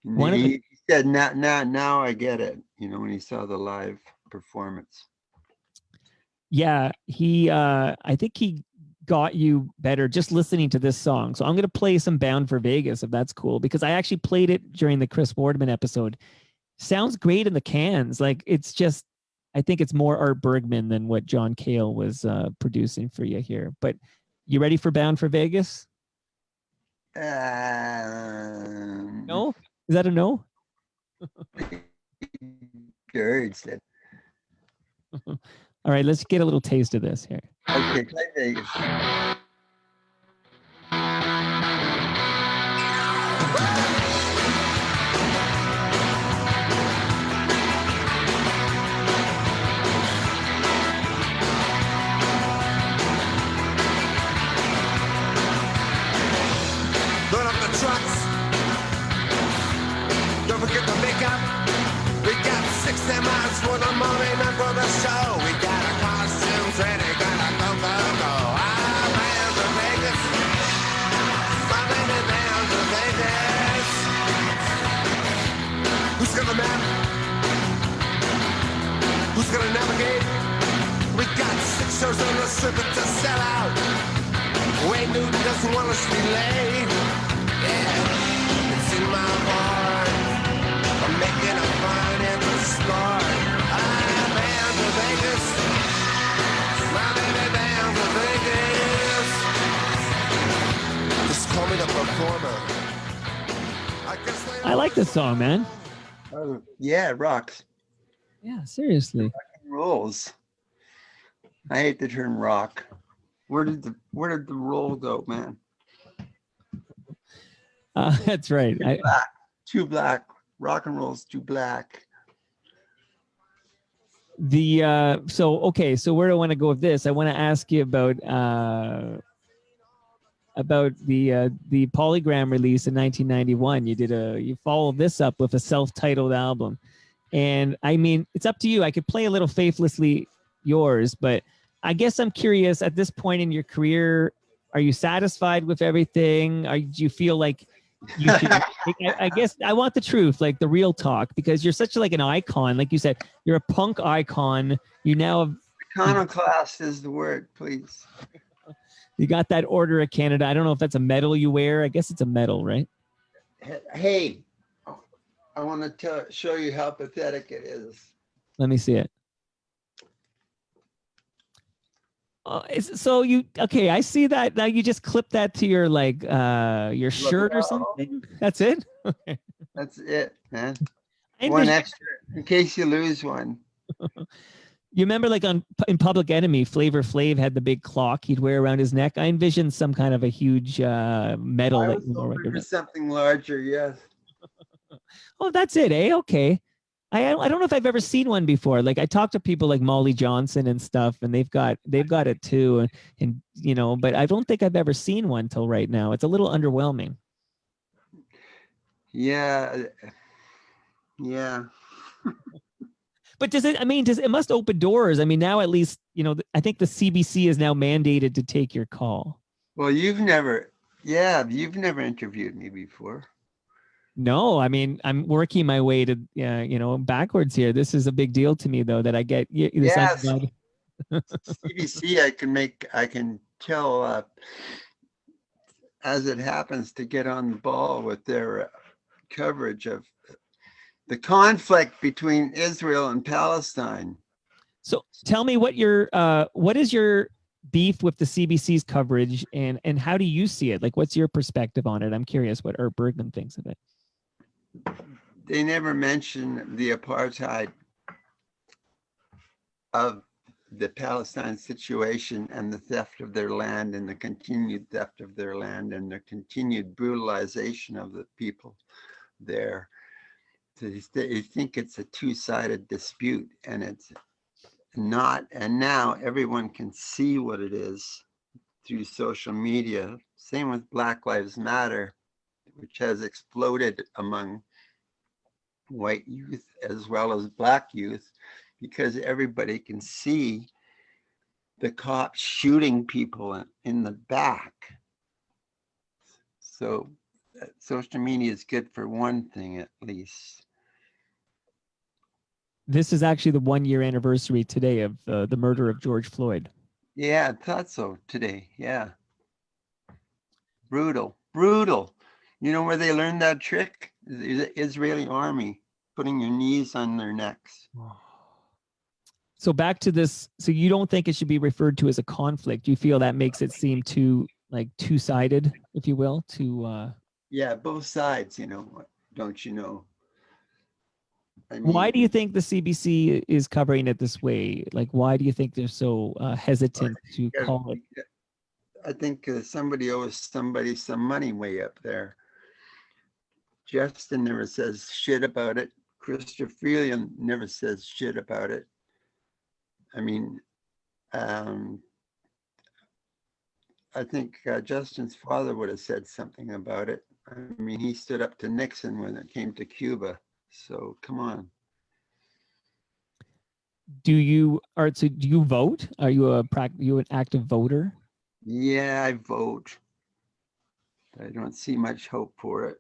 He said, now I get it, you know, when he saw the live performance. Yeah, I think he got you better just listening to this song. So I'm going to play some Bound for Vegas, if that's cool, because I actually played it during the Chris Wardman episode. Sounds great in the cans. Like, it's just, I think it's more Art Bergman than what John Cale was producing for you here. But you ready for Bound for Vegas? No? Is that a no? Urged it. All right, let's get a little taste of this here. Okay, play Vegas. Load up the trucks. Don't forget the makeup. We got 60 miles for the morning and for the show. We got our costumes ready, gonna go. I'm bound to Vegas. My baby bound to Vegas. Who's gonna map? Who's gonna navigate? We got 6 shows on the circuit to sell out. Wayne Newton doesn't want us to be late. Yeah, it's in my heart. I'm making a fun in the start. I'm bound to Vegas. My baby bound to Vegas. Just call me the performer. I like this song, man. Oh, yeah, it rocks. Yeah, seriously. Rolls. I hate the term rock. Where did the roll go, man? That's right. Too black. Rock and roll's too black. So where do I want to go with this? I want to ask you about the Polygram release in 1991. You followed this up with a self-titled album, and I mean, it's up to you. I could play a little Faithlessly Yours, but I guess I'm curious, at this point in your career, are you satisfied with everything? Do you feel like you should, I guess I want the truth, like the real talk, because you're such like an icon. Like you said, you're a punk icon. You now have Iconoclast is the word, please. You got that Order of Canada. I don't know if that's a medal you wear. I guess it's a medal, right? Hey, I want to show you how pathetic it is. Let me see it. So okay? I see that now. You just clip that to your your shirt or something. That's it. Okay. That's it, man. One extra in case you lose one. You remember like in Public Enemy, Flavor Flav had the big clock he'd wear around his neck. I envisioned some kind of a huge medal I that was you wore around hoping your for neck. something larger, yes. Oh, that's it, eh? Okay. I don't know if I've ever seen one before. Like I talked to people like Molly Johnson and stuff, and they've got it too, and you know, but I don't think I've ever seen one till right now. It's a little underwhelming. Yeah, yeah. But does it? I mean, does it must open doors? I mean, now at least you know. I think the CBC is now mandated to take your call. Well, you've never interviewed me before. No, I mean, I'm working my way to, you know, backwards here. This is a big deal to me, though, that I get this Yes, undivided. CBC, I can tell as it happens to get on the ball with their coverage of the conflict between Israel and Palestine. So tell me what is your beef with the CBC's coverage, and how do you see it? Like, what's your perspective on it? I'm curious what Art Bergman thinks of it. They never mention the apartheid of the Palestine situation and the theft of their land and the continued theft of their land and the continued brutalization of the people there. So they think it's a two-sided dispute, and it's not. And now everyone can see what it is through social media. Same with Black Lives Matter, which has exploded among white youth as well as black youth, because everybody can see the cops shooting people in the back. So social media is good for one thing, at least. This is actually the 1 year anniversary today of the murder of George Floyd. Yeah, I thought so today. Yeah. Brutal, brutal. You know where they learned that trick? The Israeli army, putting your knees on their necks. So back to this. So you don't think it should be referred to as a conflict? You feel that makes it seem too like two-sided, if you will, to Yeah, both sides, don't you know? I why do mean, you think the CBC is covering it this way? Like, why do you think they're so hesitant to call it? I think somebody owes somebody some money way up there. Justin never says shit about it. Christopher Freeland never says shit about it. I mean, I think Justin's father would have said something about it. I mean, he stood up to Nixon when it came to Cuba. So come on. Do you vote? Are you an active voter? Yeah, I vote. I don't see much hope for it.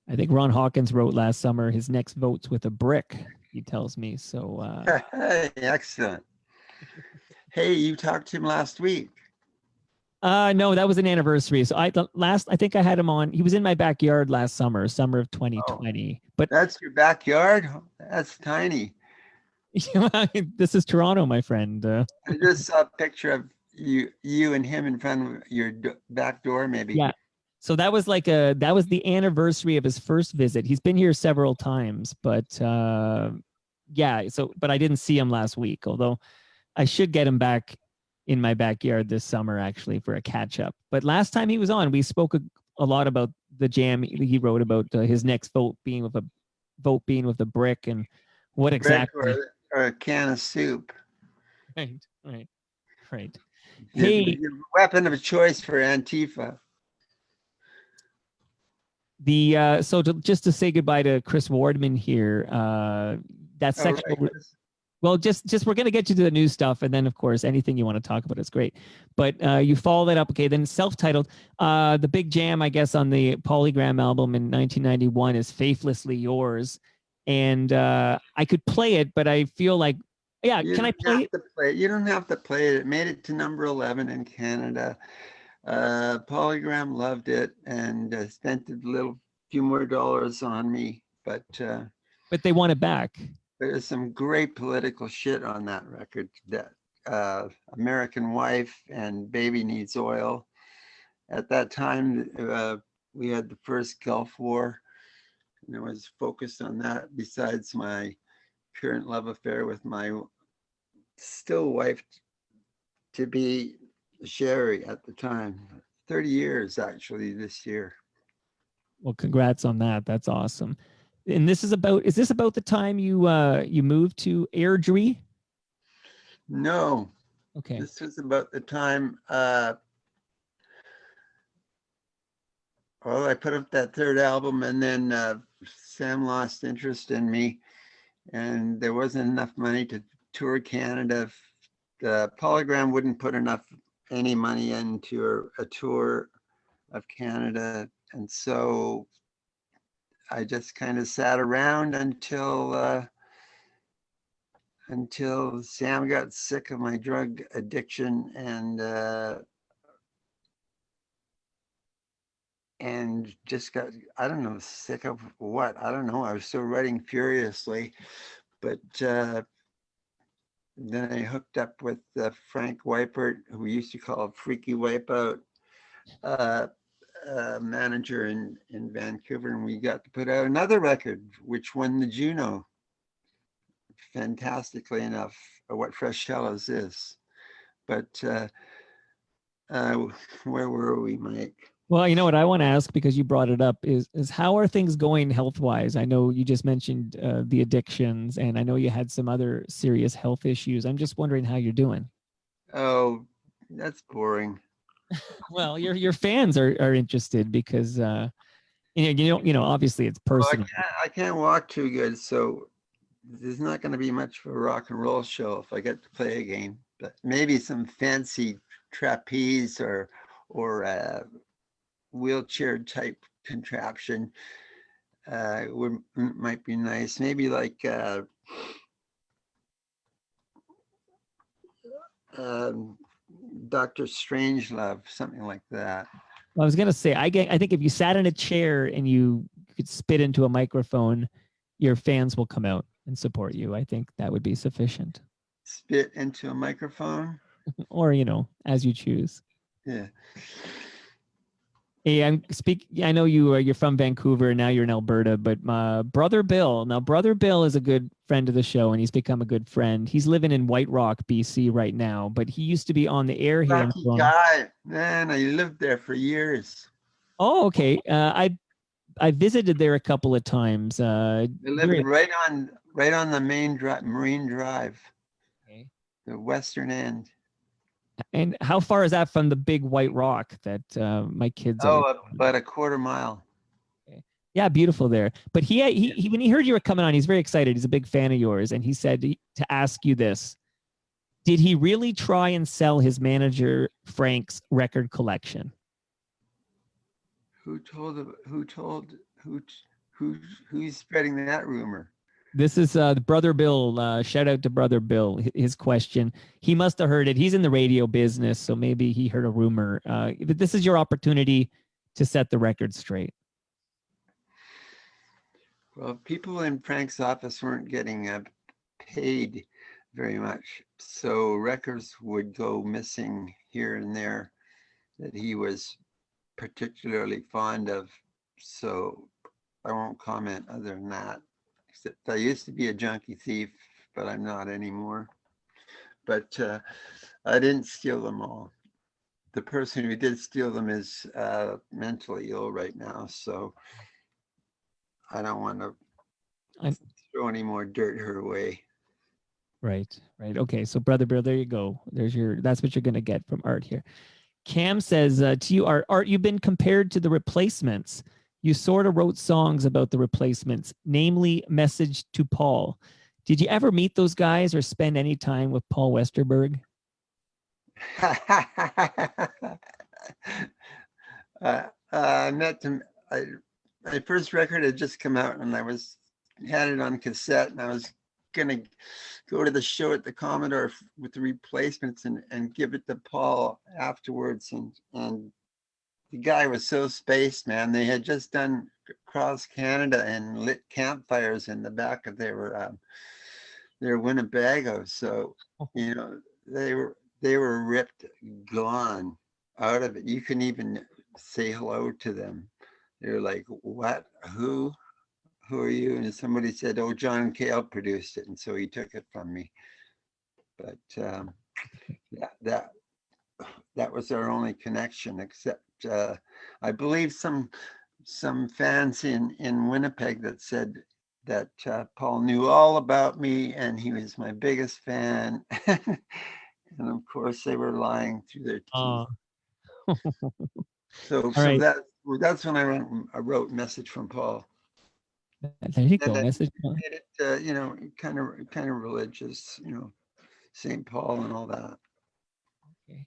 I think Ron Hawkins wrote last summer his next vote's with a brick, he tells me. So Excellent. Hey, you talked to him last week. No, that was an anniversary. So I think I had him on. He was in my backyard last summer of 2020. Oh, but that's your backyard? That's tiny. this is Toronto, my friend. I just saw a picture of you and him in front of your back door, maybe. Yeah. So that was the anniversary of his first visit. He's been here several times, but yeah. So, but I didn't see him last week. Although I should get him back in my backyard this summer, actually, for a catch up. But last time he was on, we spoke a lot about the jam he wrote about his next vote being with a brick and what exactly. Or a can of soup. Right. Hey, Hey, weapon of choice for Antifa. Just to say goodbye to Chris Wardman here. That section. Right. Well, just we're gonna get you to the new stuff, and then of course anything you want to talk about is great. But you follow that up, okay? Then self-titled, the big jam, I guess, on the Polygram album in 1991 is "Faithlessly Yours," and I could play it, but I feel like, yeah, can I play it? You don't have to play it. It made it to number 11 in Canada. Polygram loved it and spent a few more dollars on me, but they want it back. There's some great political shit on that record. That American Wife and Baby Needs Oil. At that time, we had the first Gulf War, and I was focused on that. Besides my current love affair with my still wife to be Sherry at the time. 30 years actually this year. Well, congrats on that. That's awesome. And is this about the time you moved to Airdrie? No, Okay. this was about the time well, I put up that third album, and then Sam lost interest in me, and there wasn't enough money to tour Canada. The Polygram wouldn't put any money into a tour of Canada, and so I just kind of sat around until Sam got sick of my drug addiction and just got, I don't know, sick of what? I don't know. I was still writing furiously, but then I hooked up with Frank Weipert, who we used to call Freaky Wipeout, manager in Vancouver, and we got to put out another record, which won the Juno. Fantastically enough, What Fresh Shallows is. But where were we, Mike? Well, you know what I want to ask, because you brought it up, is how are things going health wise? I know you just mentioned the addictions, and I know you had some other serious health issues. I'm just wondering how you're doing. Oh, that's boring. Well, your fans are interested because obviously it's personal. Well, I can't walk too good, so there's not going to be much of a rock and roll show if I get to play a game. But maybe some fancy trapeze or wheelchair type contraption might be nice. Maybe like Dr. Strangelove, something like that. I was gonna say, I think if you sat in a chair and you could spit into a microphone, your fans will come out and support you. I think that would be sufficient. Spit into a microphone? Or, as you choose. Yeah. Hey, I know you're from Vancouver and now you're in Alberta, but my brother Bill. Now, brother Bill is a good friend of the show, and he's become a good friend. He's living in White Rock, BC, right now, but he used to be on the air here. Lucky guy, man! I lived there for years. Oh, okay. I visited there a couple of times. I lived right on the main Marine Drive, okay. The western end. And how far is that from the big White Rock that my kids? About a quarter mile. Okay. Yeah, beautiful there. But he when he heard you were coming on, he's very excited. He's a big fan of yours, and he said to ask you this: did he really try and sell his manager Frank's record collection? Who's spreading that rumor? This is Brother Bill. Shout out to Brother Bill. His question. He must have heard it. He's in the radio business, so maybe he heard a rumor. But this is your opportunity to set the record straight. Well, people in Frank's office weren't getting paid very much, so records would go missing here and there that he was particularly fond of. So I won't comment other than that. Except I used to be a junkie thief, but I'm not anymore. But I didn't steal them all. The person who did steal them is mentally ill right now, so I don't want to throw any more dirt her way. Right. Okay, so Brother Bill, there you go. That's what you're gonna get from Art here. Cam says to you, Art, you've been compared to the Replacements. You sort of wrote songs about the Replacements, namely Message to Paul. Did you ever meet those guys or spend any time with Paul Westerberg? I met them. My first record had just come out, and I had it on cassette, and I was gonna go to the show at the Commodore with the Replacements and give it to Paul afterwards, and the guy was so spaced, man. They had just done across Canada and lit campfires in the back of their Winnebago. So, they were ripped, gone out of it. You couldn't even say hello to them. They were like, what? Who are you? And somebody said, oh, John Cale produced it. And so he took it from me. But that was our only connection, except I believe some fans in Winnipeg that said that Paul knew all about me and he was my biggest fan. And of course they were lying through their teeth. So right. that's when I wrote Message from Paul. There you And go. I Message. made it, kind of religious, St. Paul and all that. Okay.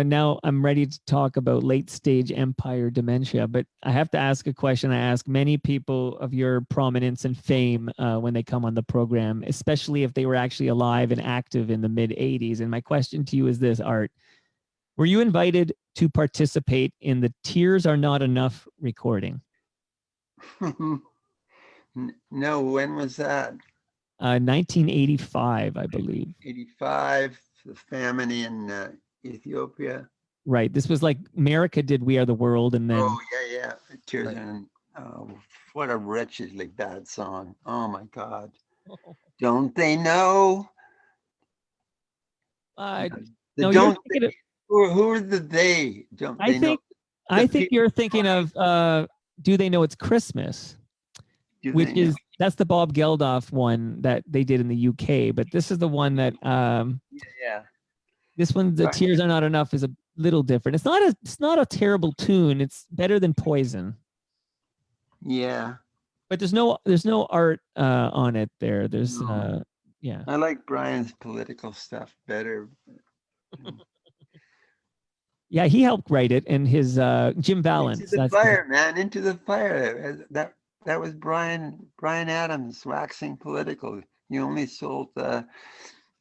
Now I'm ready to talk about late stage empire dementia, but I have to ask a question I ask many people of your prominence and fame when they come on the program, especially if they were actually alive and active in the mid 80s. And my question to you is this, Art. Were you invited to participate in the Tears Are Not Enough recording? No, when was that? 1985, I believe. 85, the famine in Ethiopia. Right. This was like America did We Are the World, and then yeah. Tears right. and what a wretchedly bad song. Oh my God. Don't they know? No, you're Don't thinking of, who are the they? Don't I they know? think I think you're thinking of Do They Know It's Christmas? Do Which they know? is that's the Bob Geldof one that they did in the UK, but this is the one that Yeah. this one, The Right. Tears Are Not Enough, is a little different. It's not a terrible tune. It's better than Poison. Yeah. But there's no art on it there. There's No. yeah. I like Brian's political stuff better. Yeah, he helped write it, and his Jim Valance. Into the That's fire, man, into the fire. That was Brian Adams waxing political. He only sold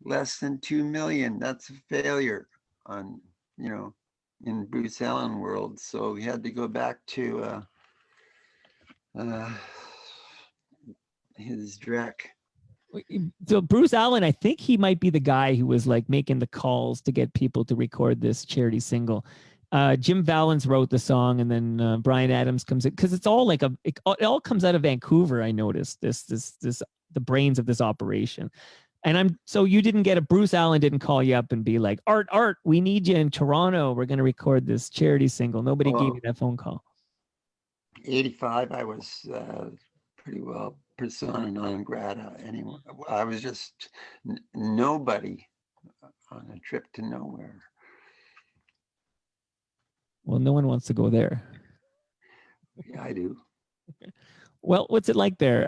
less than 2 million. That's a failure on, in Bruce Allen world. So he had to go back to his Drek. So Bruce Allen, I think he might be the guy who was like making the calls to get people to record this charity single. Jim Valance wrote the song, and then Brian Adams comes in, because it's all like it all comes out of Vancouver. I noticed this the brains of this operation. And so you didn't get Bruce Allen didn't call you up and be like, Art, we need you in Toronto. We're going to record this charity single. Nobody gave you that phone call. 85, I was pretty well persona non grata anyway. I was just nobody on a trip to nowhere. Well, no one wants to go there. Yeah, I do. Well, what's it like there?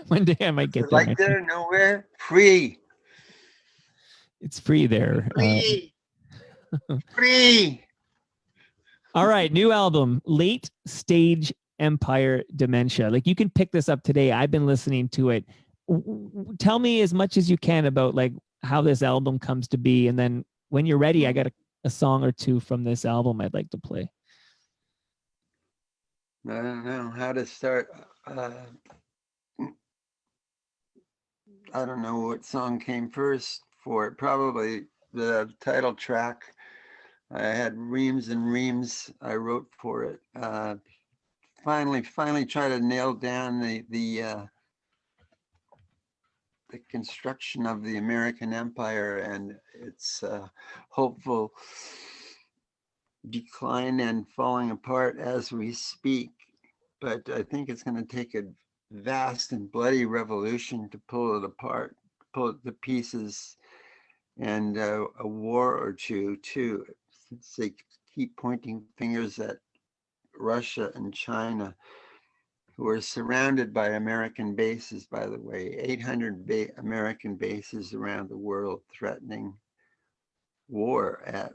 One day I might get there. Like there, nowhere, free. It's free there. Free. Free. All right, new album, Late Stage Empire Dementia. Like, you can pick this up today. I've been listening to it. Tell me as much as you can about like how this album comes to be, and then when you're ready, I got a song or two from this album I'd like to play. I don't know how to start. I don't know what song came first for it. Probably the title track. I had reams and reams I wrote for it. Finally try to nail down the construction of the American empire and its hopeful decline and falling apart as we speak. But I think it's going to take a vast and bloody revolution to pull it apart, pull it to pieces, and a war or two too. Since they keep pointing fingers at Russia and China, who are surrounded by American bases, by the way, 800 American bases around the world threatening war at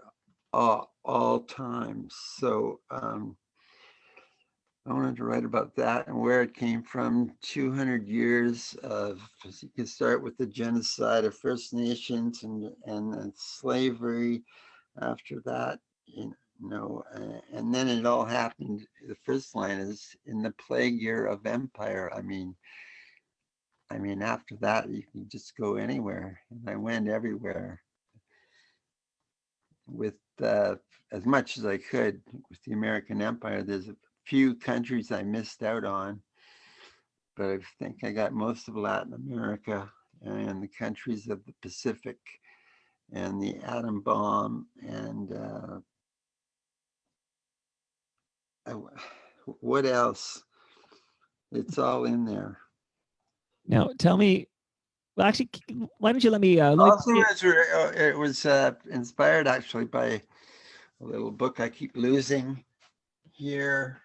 all times. So I wanted to write about that and where it came from. 200 years of, you can start with the genocide of First Nations and slavery. After that, and then it all happened. The first line is in the plague year of empire. I mean, after that, you can just go anywhere. And I went everywhere with as much as I could with the American empire. There's a few countries I missed out on, but I think I got most of Latin America and the countries of the Pacific and the atom bomb and what else? It's all in there. Now, tell me. Well, actually, why don't you let me? Also, it was inspired actually by a little book I keep losing here.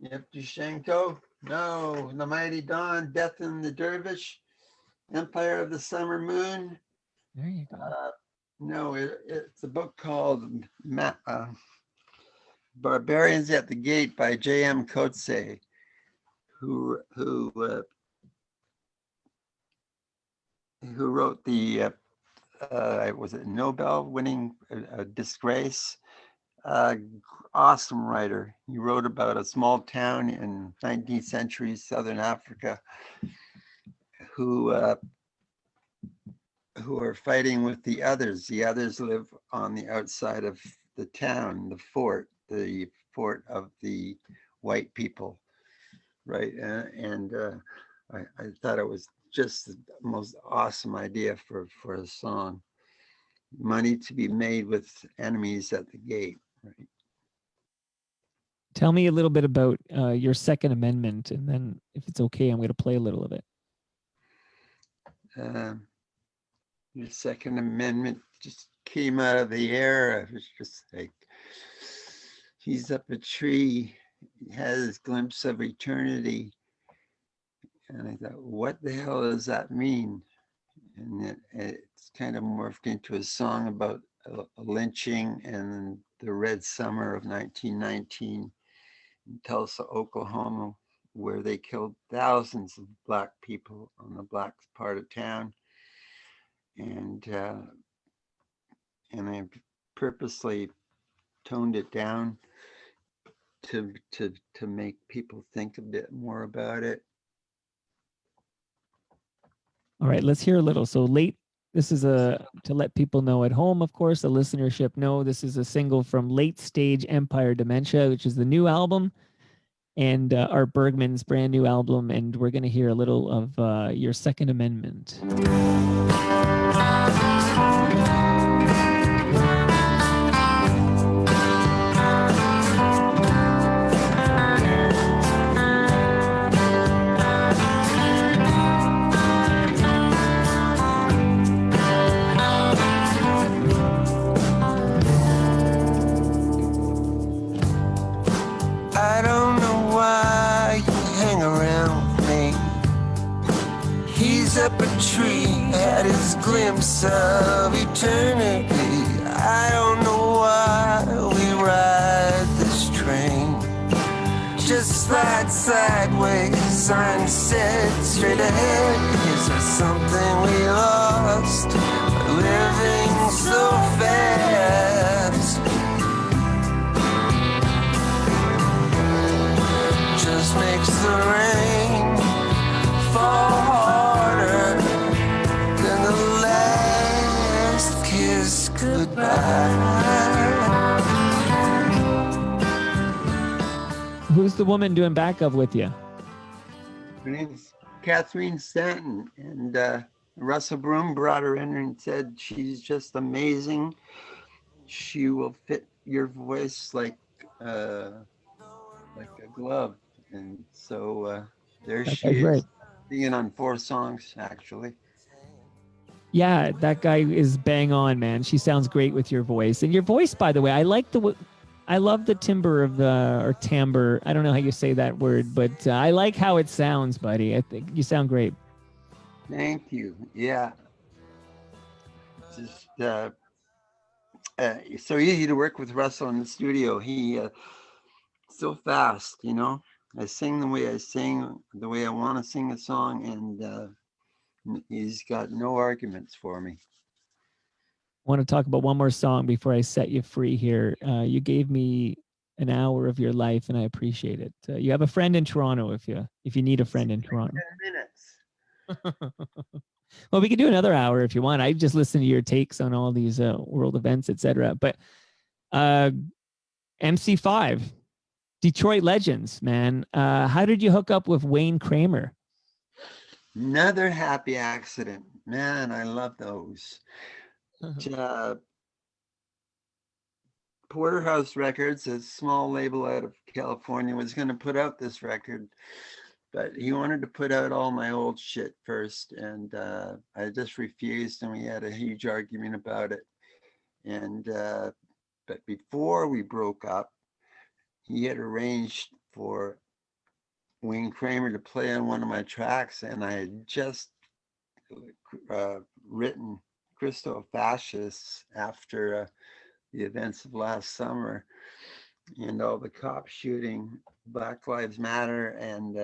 Yevtushenko? No, The Mighty Dawn, Death and the Dervish, Empire of the Summer Moon. There you go. No, it's a book called Barbarians at the Gate by J.M. Coetzee, who wrote the was it Nobel-winning Disgrace? Awesome writer. He wrote about a small town in 19th century Southern Africa who are fighting with the others. The others live on the outside of the town, the fort of the white people, right? And I thought it was just the most awesome idea for a song. Money to be made with enemies at the gate, right? Tell me a little bit about your Second Amendment, and then if it's okay, I'm going to play a little of it. The Second Amendment just came out of the air. It was just like, he's up a tree, he has this glimpse of eternity. And I thought, what the hell does that mean? And it's kind of morphed into a song about a lynching and the Red Summer of 1919 in Tulsa, Oklahoma, where they killed thousands of Black people on the Black part of town. And I purposely toned it down to make people think a bit more about it. All right, let's hear a little. So this is to let people know at home, of course, the listenership know this is a single from Late Stage Empire Dementia, which is the new album, and Art Bergman's brand new album. And we're going to hear a little of your Second Amendment. I don't know why you hang around me. He's up a tree, had his glimpse of eternity. I don't know why we ride this train. Just slide sideways, sign said straight ahead. Is there something we lost by living so fast? Just makes the rain fall harder than the last kiss goodbye. Who's the woman doing backup with you? Her name's Catherine Stanton, and Russell Broom brought her in and said she's just amazing. She will fit your voice like a glove. And so there she is, Great. singing on 4 songs, actually. Yeah, that guy is bang on, man. She sounds great with your voice. And your voice, by the way, I love the timbre of or timbre. I don't know how you say that word, but I like how it sounds, buddy. I think you sound great. Thank you. Yeah. Just so easy to work with Russell in the studio. He so fast, you know. I sing the way I sing, the way I want to sing a song, and he's got no arguments for me. I want to talk about one more song before I set you free here. You gave me an hour of your life, and I appreciate it. You have a friend in Toronto if you need a friend in Toronto. 10 minutes. Well, we could do another hour if you want. I just listen to your takes on all these world events, etc. But MC5. Detroit Legends, man. How did you hook up with Wayne Kramer? Another happy accident. Man, I love those. Porterhouse Records, a small label out of California, was going to put out this record, but he wanted to put out all my old shit first, and I just refused, and we had a huge argument about it. And but before we broke up, he had arranged for Wayne Kramer to play on one of my tracks, and I had just written Christo Fascists after the events of last summer and all the cop shooting, Black Lives Matter, and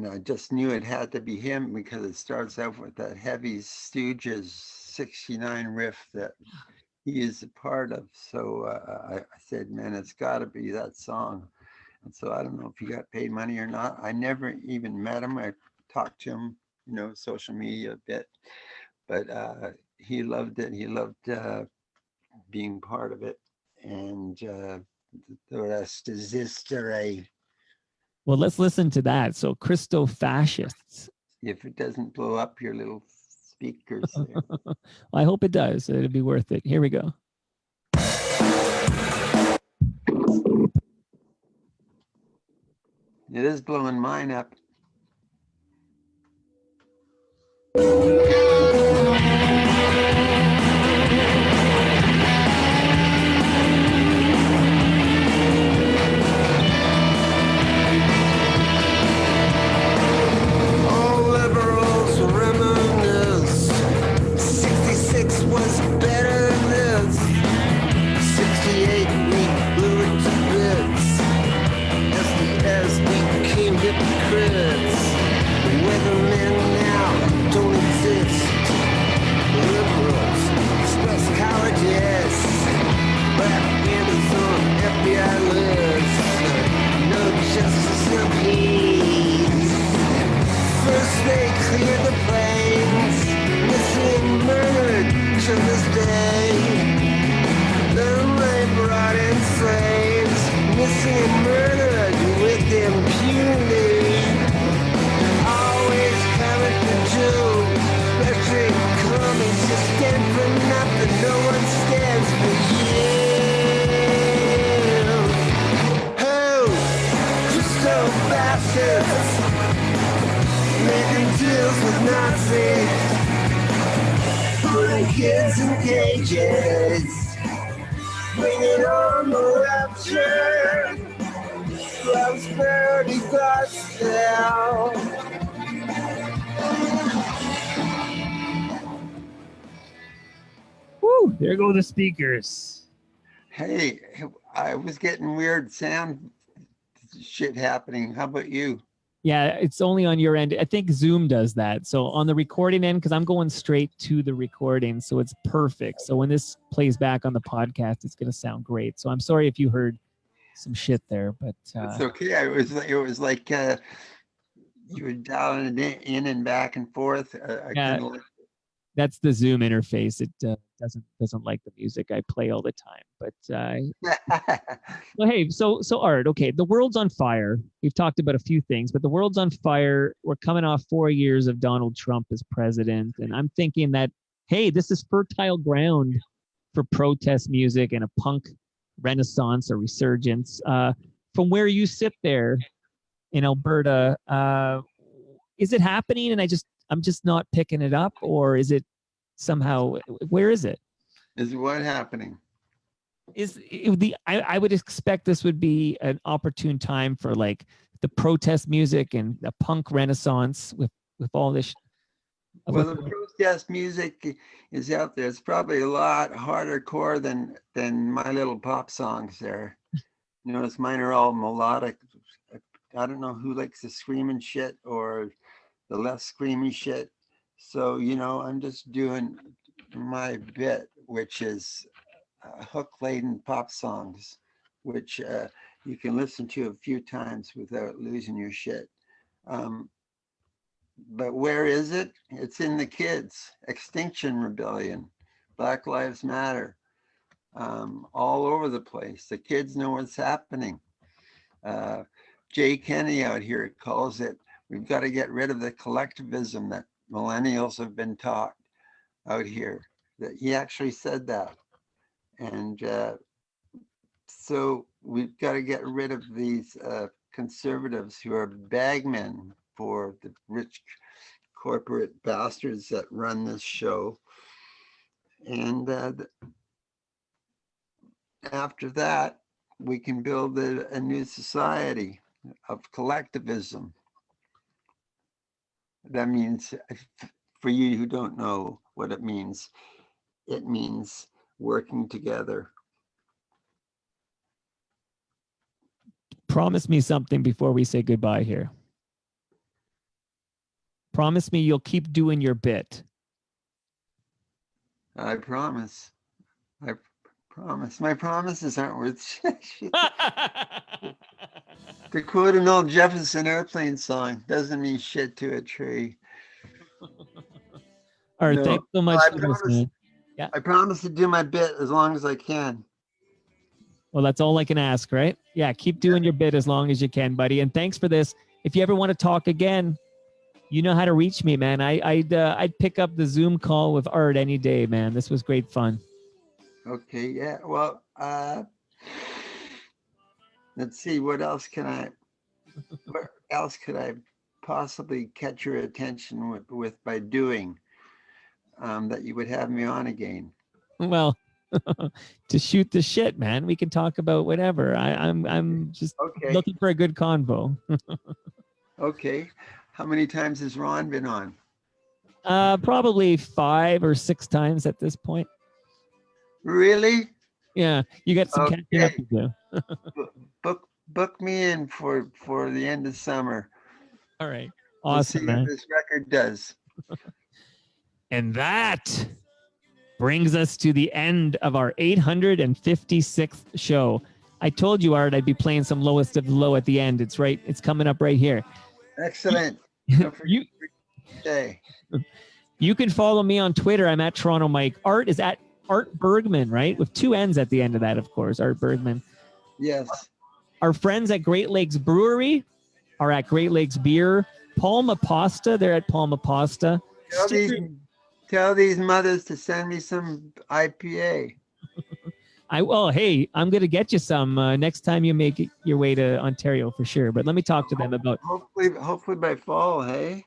I just knew it had to be him because it starts out with that heavy Stooges 69 riff that he is a part of. So I said, man, it's got to be that song. And so I don't know if he got paid money or not. I never even met him. I talked to him, social media a bit, but he loved it. He loved being part of it. And the rest is history. Well, let's listen to that. So Christo Fascists. If it doesn't blow up your little speakers there. Well, I hope it does. It'll be worth it. Here we go. It is blowing mine up. Kids in cages, bringing on the rapture. Love's parody thoughts now. Woo! There go the speakers. Hey, I was getting weird sound shit happening. How about you? Yeah, it's only on your end. I think Zoom does that. So on the recording end, because I'm going straight to the recording, so it's perfect. So when this plays back on the podcast, it's going to sound great. So I'm sorry if you heard some shit there, but it's okay. It was like you were dialing it in and back and forth. Yeah, that's the Zoom interface. It doesn't like the music I play all the time. But well, hey, so Art, okay, the world's on fire. We've talked about a few things, but the world's on fire. We're coming off 4 years of Donald Trump as president, and I'm thinking that, hey, this is fertile ground for protest music and a punk renaissance or resurgence. From where you sit there in Alberta, is it happening? And I'm just not picking it up, or is it somehow? Where is it? Is what happening? I would expect this would be an opportune time for like the protest music and the punk renaissance with all this. Well, the protest music is out there. It's probably a lot harder core than my little pop songs there. It's mine are all melodic. I don't know who likes the screaming shit or the less screamy shit. So, I'm just doing my bit, which is hook-laden pop songs, which you can listen to a few times without losing your shit. But where is it? It's in the kids. Extinction Rebellion, Black Lives Matter. all over the place. The kids know what's happening. Jay Kenny out here calls it, we've got to get rid of the collectivism that millennials have been taught out here. That he actually said that. And so we've got to get rid of these conservatives who are bagmen for the rich corporate bastards that run this show. And after that, we can build a new society of collectivism. That means, for you who don't know what it means working together. Promise me something before we say goodbye here. Promise me you'll keep doing your bit. I promise. I promise. My promises aren't worth shit. To quote an old Jefferson Airplane song, doesn't mean shit to a tree. All right, No, thanks so much I for this, promise, man. Yeah. I promise to do my bit as long as I can. Well, that's all I can ask, right? Yeah, keep doing your bit as long as you can, buddy. And thanks for this. If you ever want to talk again, you know how to reach me, man. I'd pick up the Zoom call with Art any day, man. This was great fun. Okay, yeah. Well, let's see. What else could I possibly catch your attention with by doing that you would have me on again? Well, to shoot the shit, man. We can talk about whatever. I'm just Okay. looking for a good convo. Okay. How many times has Ron been on? Probably 5 or 6 times at this point. Really? Yeah, you got some catching up Okay. to do. Book me in for the end of summer. All right. We'll see Awesome, what man. this record does. And that brings us to the end of our 856th show. I told you, Art, I'd be playing some lowest of the low at the end. It's right. It's coming up right here. Excellent. You can follow me on Twitter. I'm at Toronto Mike. Art is at Art Bergman, right? With 2 N's at the end of that, of course. Art Bergman. Yes. Our friends at Great Lakes Brewery are at Great Lakes Beer. Palma Pasta, they're at Palma Pasta. Tell these mothers to send me some IPA. Hey, I'm gonna get you some next time you make it your way to Ontario for sure. But let me talk to them about. Hopefully by fall, hey.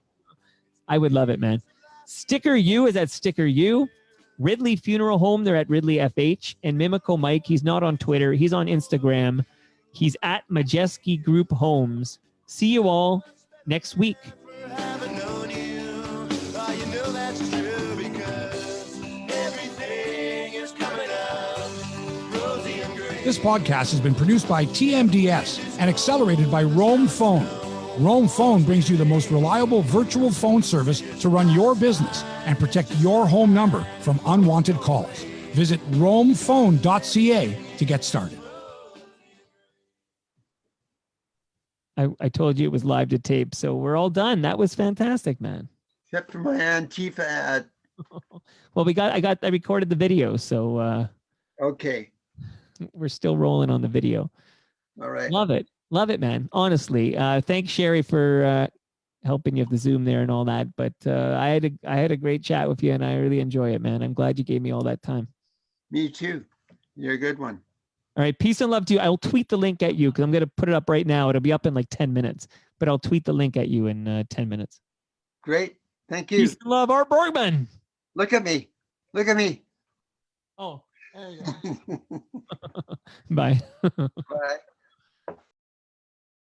I would love it, man. Sticker U is at Sticker U. Ridley Funeral Home, they're at Ridley FH. And Mimico Mike, he's not on Twitter. He's on Instagram. He's at Majeski Group Homes. See you all next week. This podcast has been produced by TMDS and accelerated by Roam Phone. Roam Phone brings you the most reliable virtual phone service to run your business and protect your home number from unwanted calls. Visit roamphone.ca to get started. I told you it was live to tape, so we're all done. That was fantastic, man. Except for my Antifa ad. Well, I recorded the video, so Okay. we're still rolling on the video. All right. Love it, man. Honestly, thanks Sherry for helping you with the Zoom there and all that. But I had a great chat with you, and I really enjoy it, man. I'm glad you gave me all that time. Me too. You're a good one. All right, peace and love to you. I'll tweet the link at you because I'm going to put it up right now. It'll be up in like 10 minutes, but I'll tweet the link at you in 10 minutes. Great. Thank you. Peace and love, Art Bergman. Look at me. Look at me. Oh, there you go. Bye. Bye.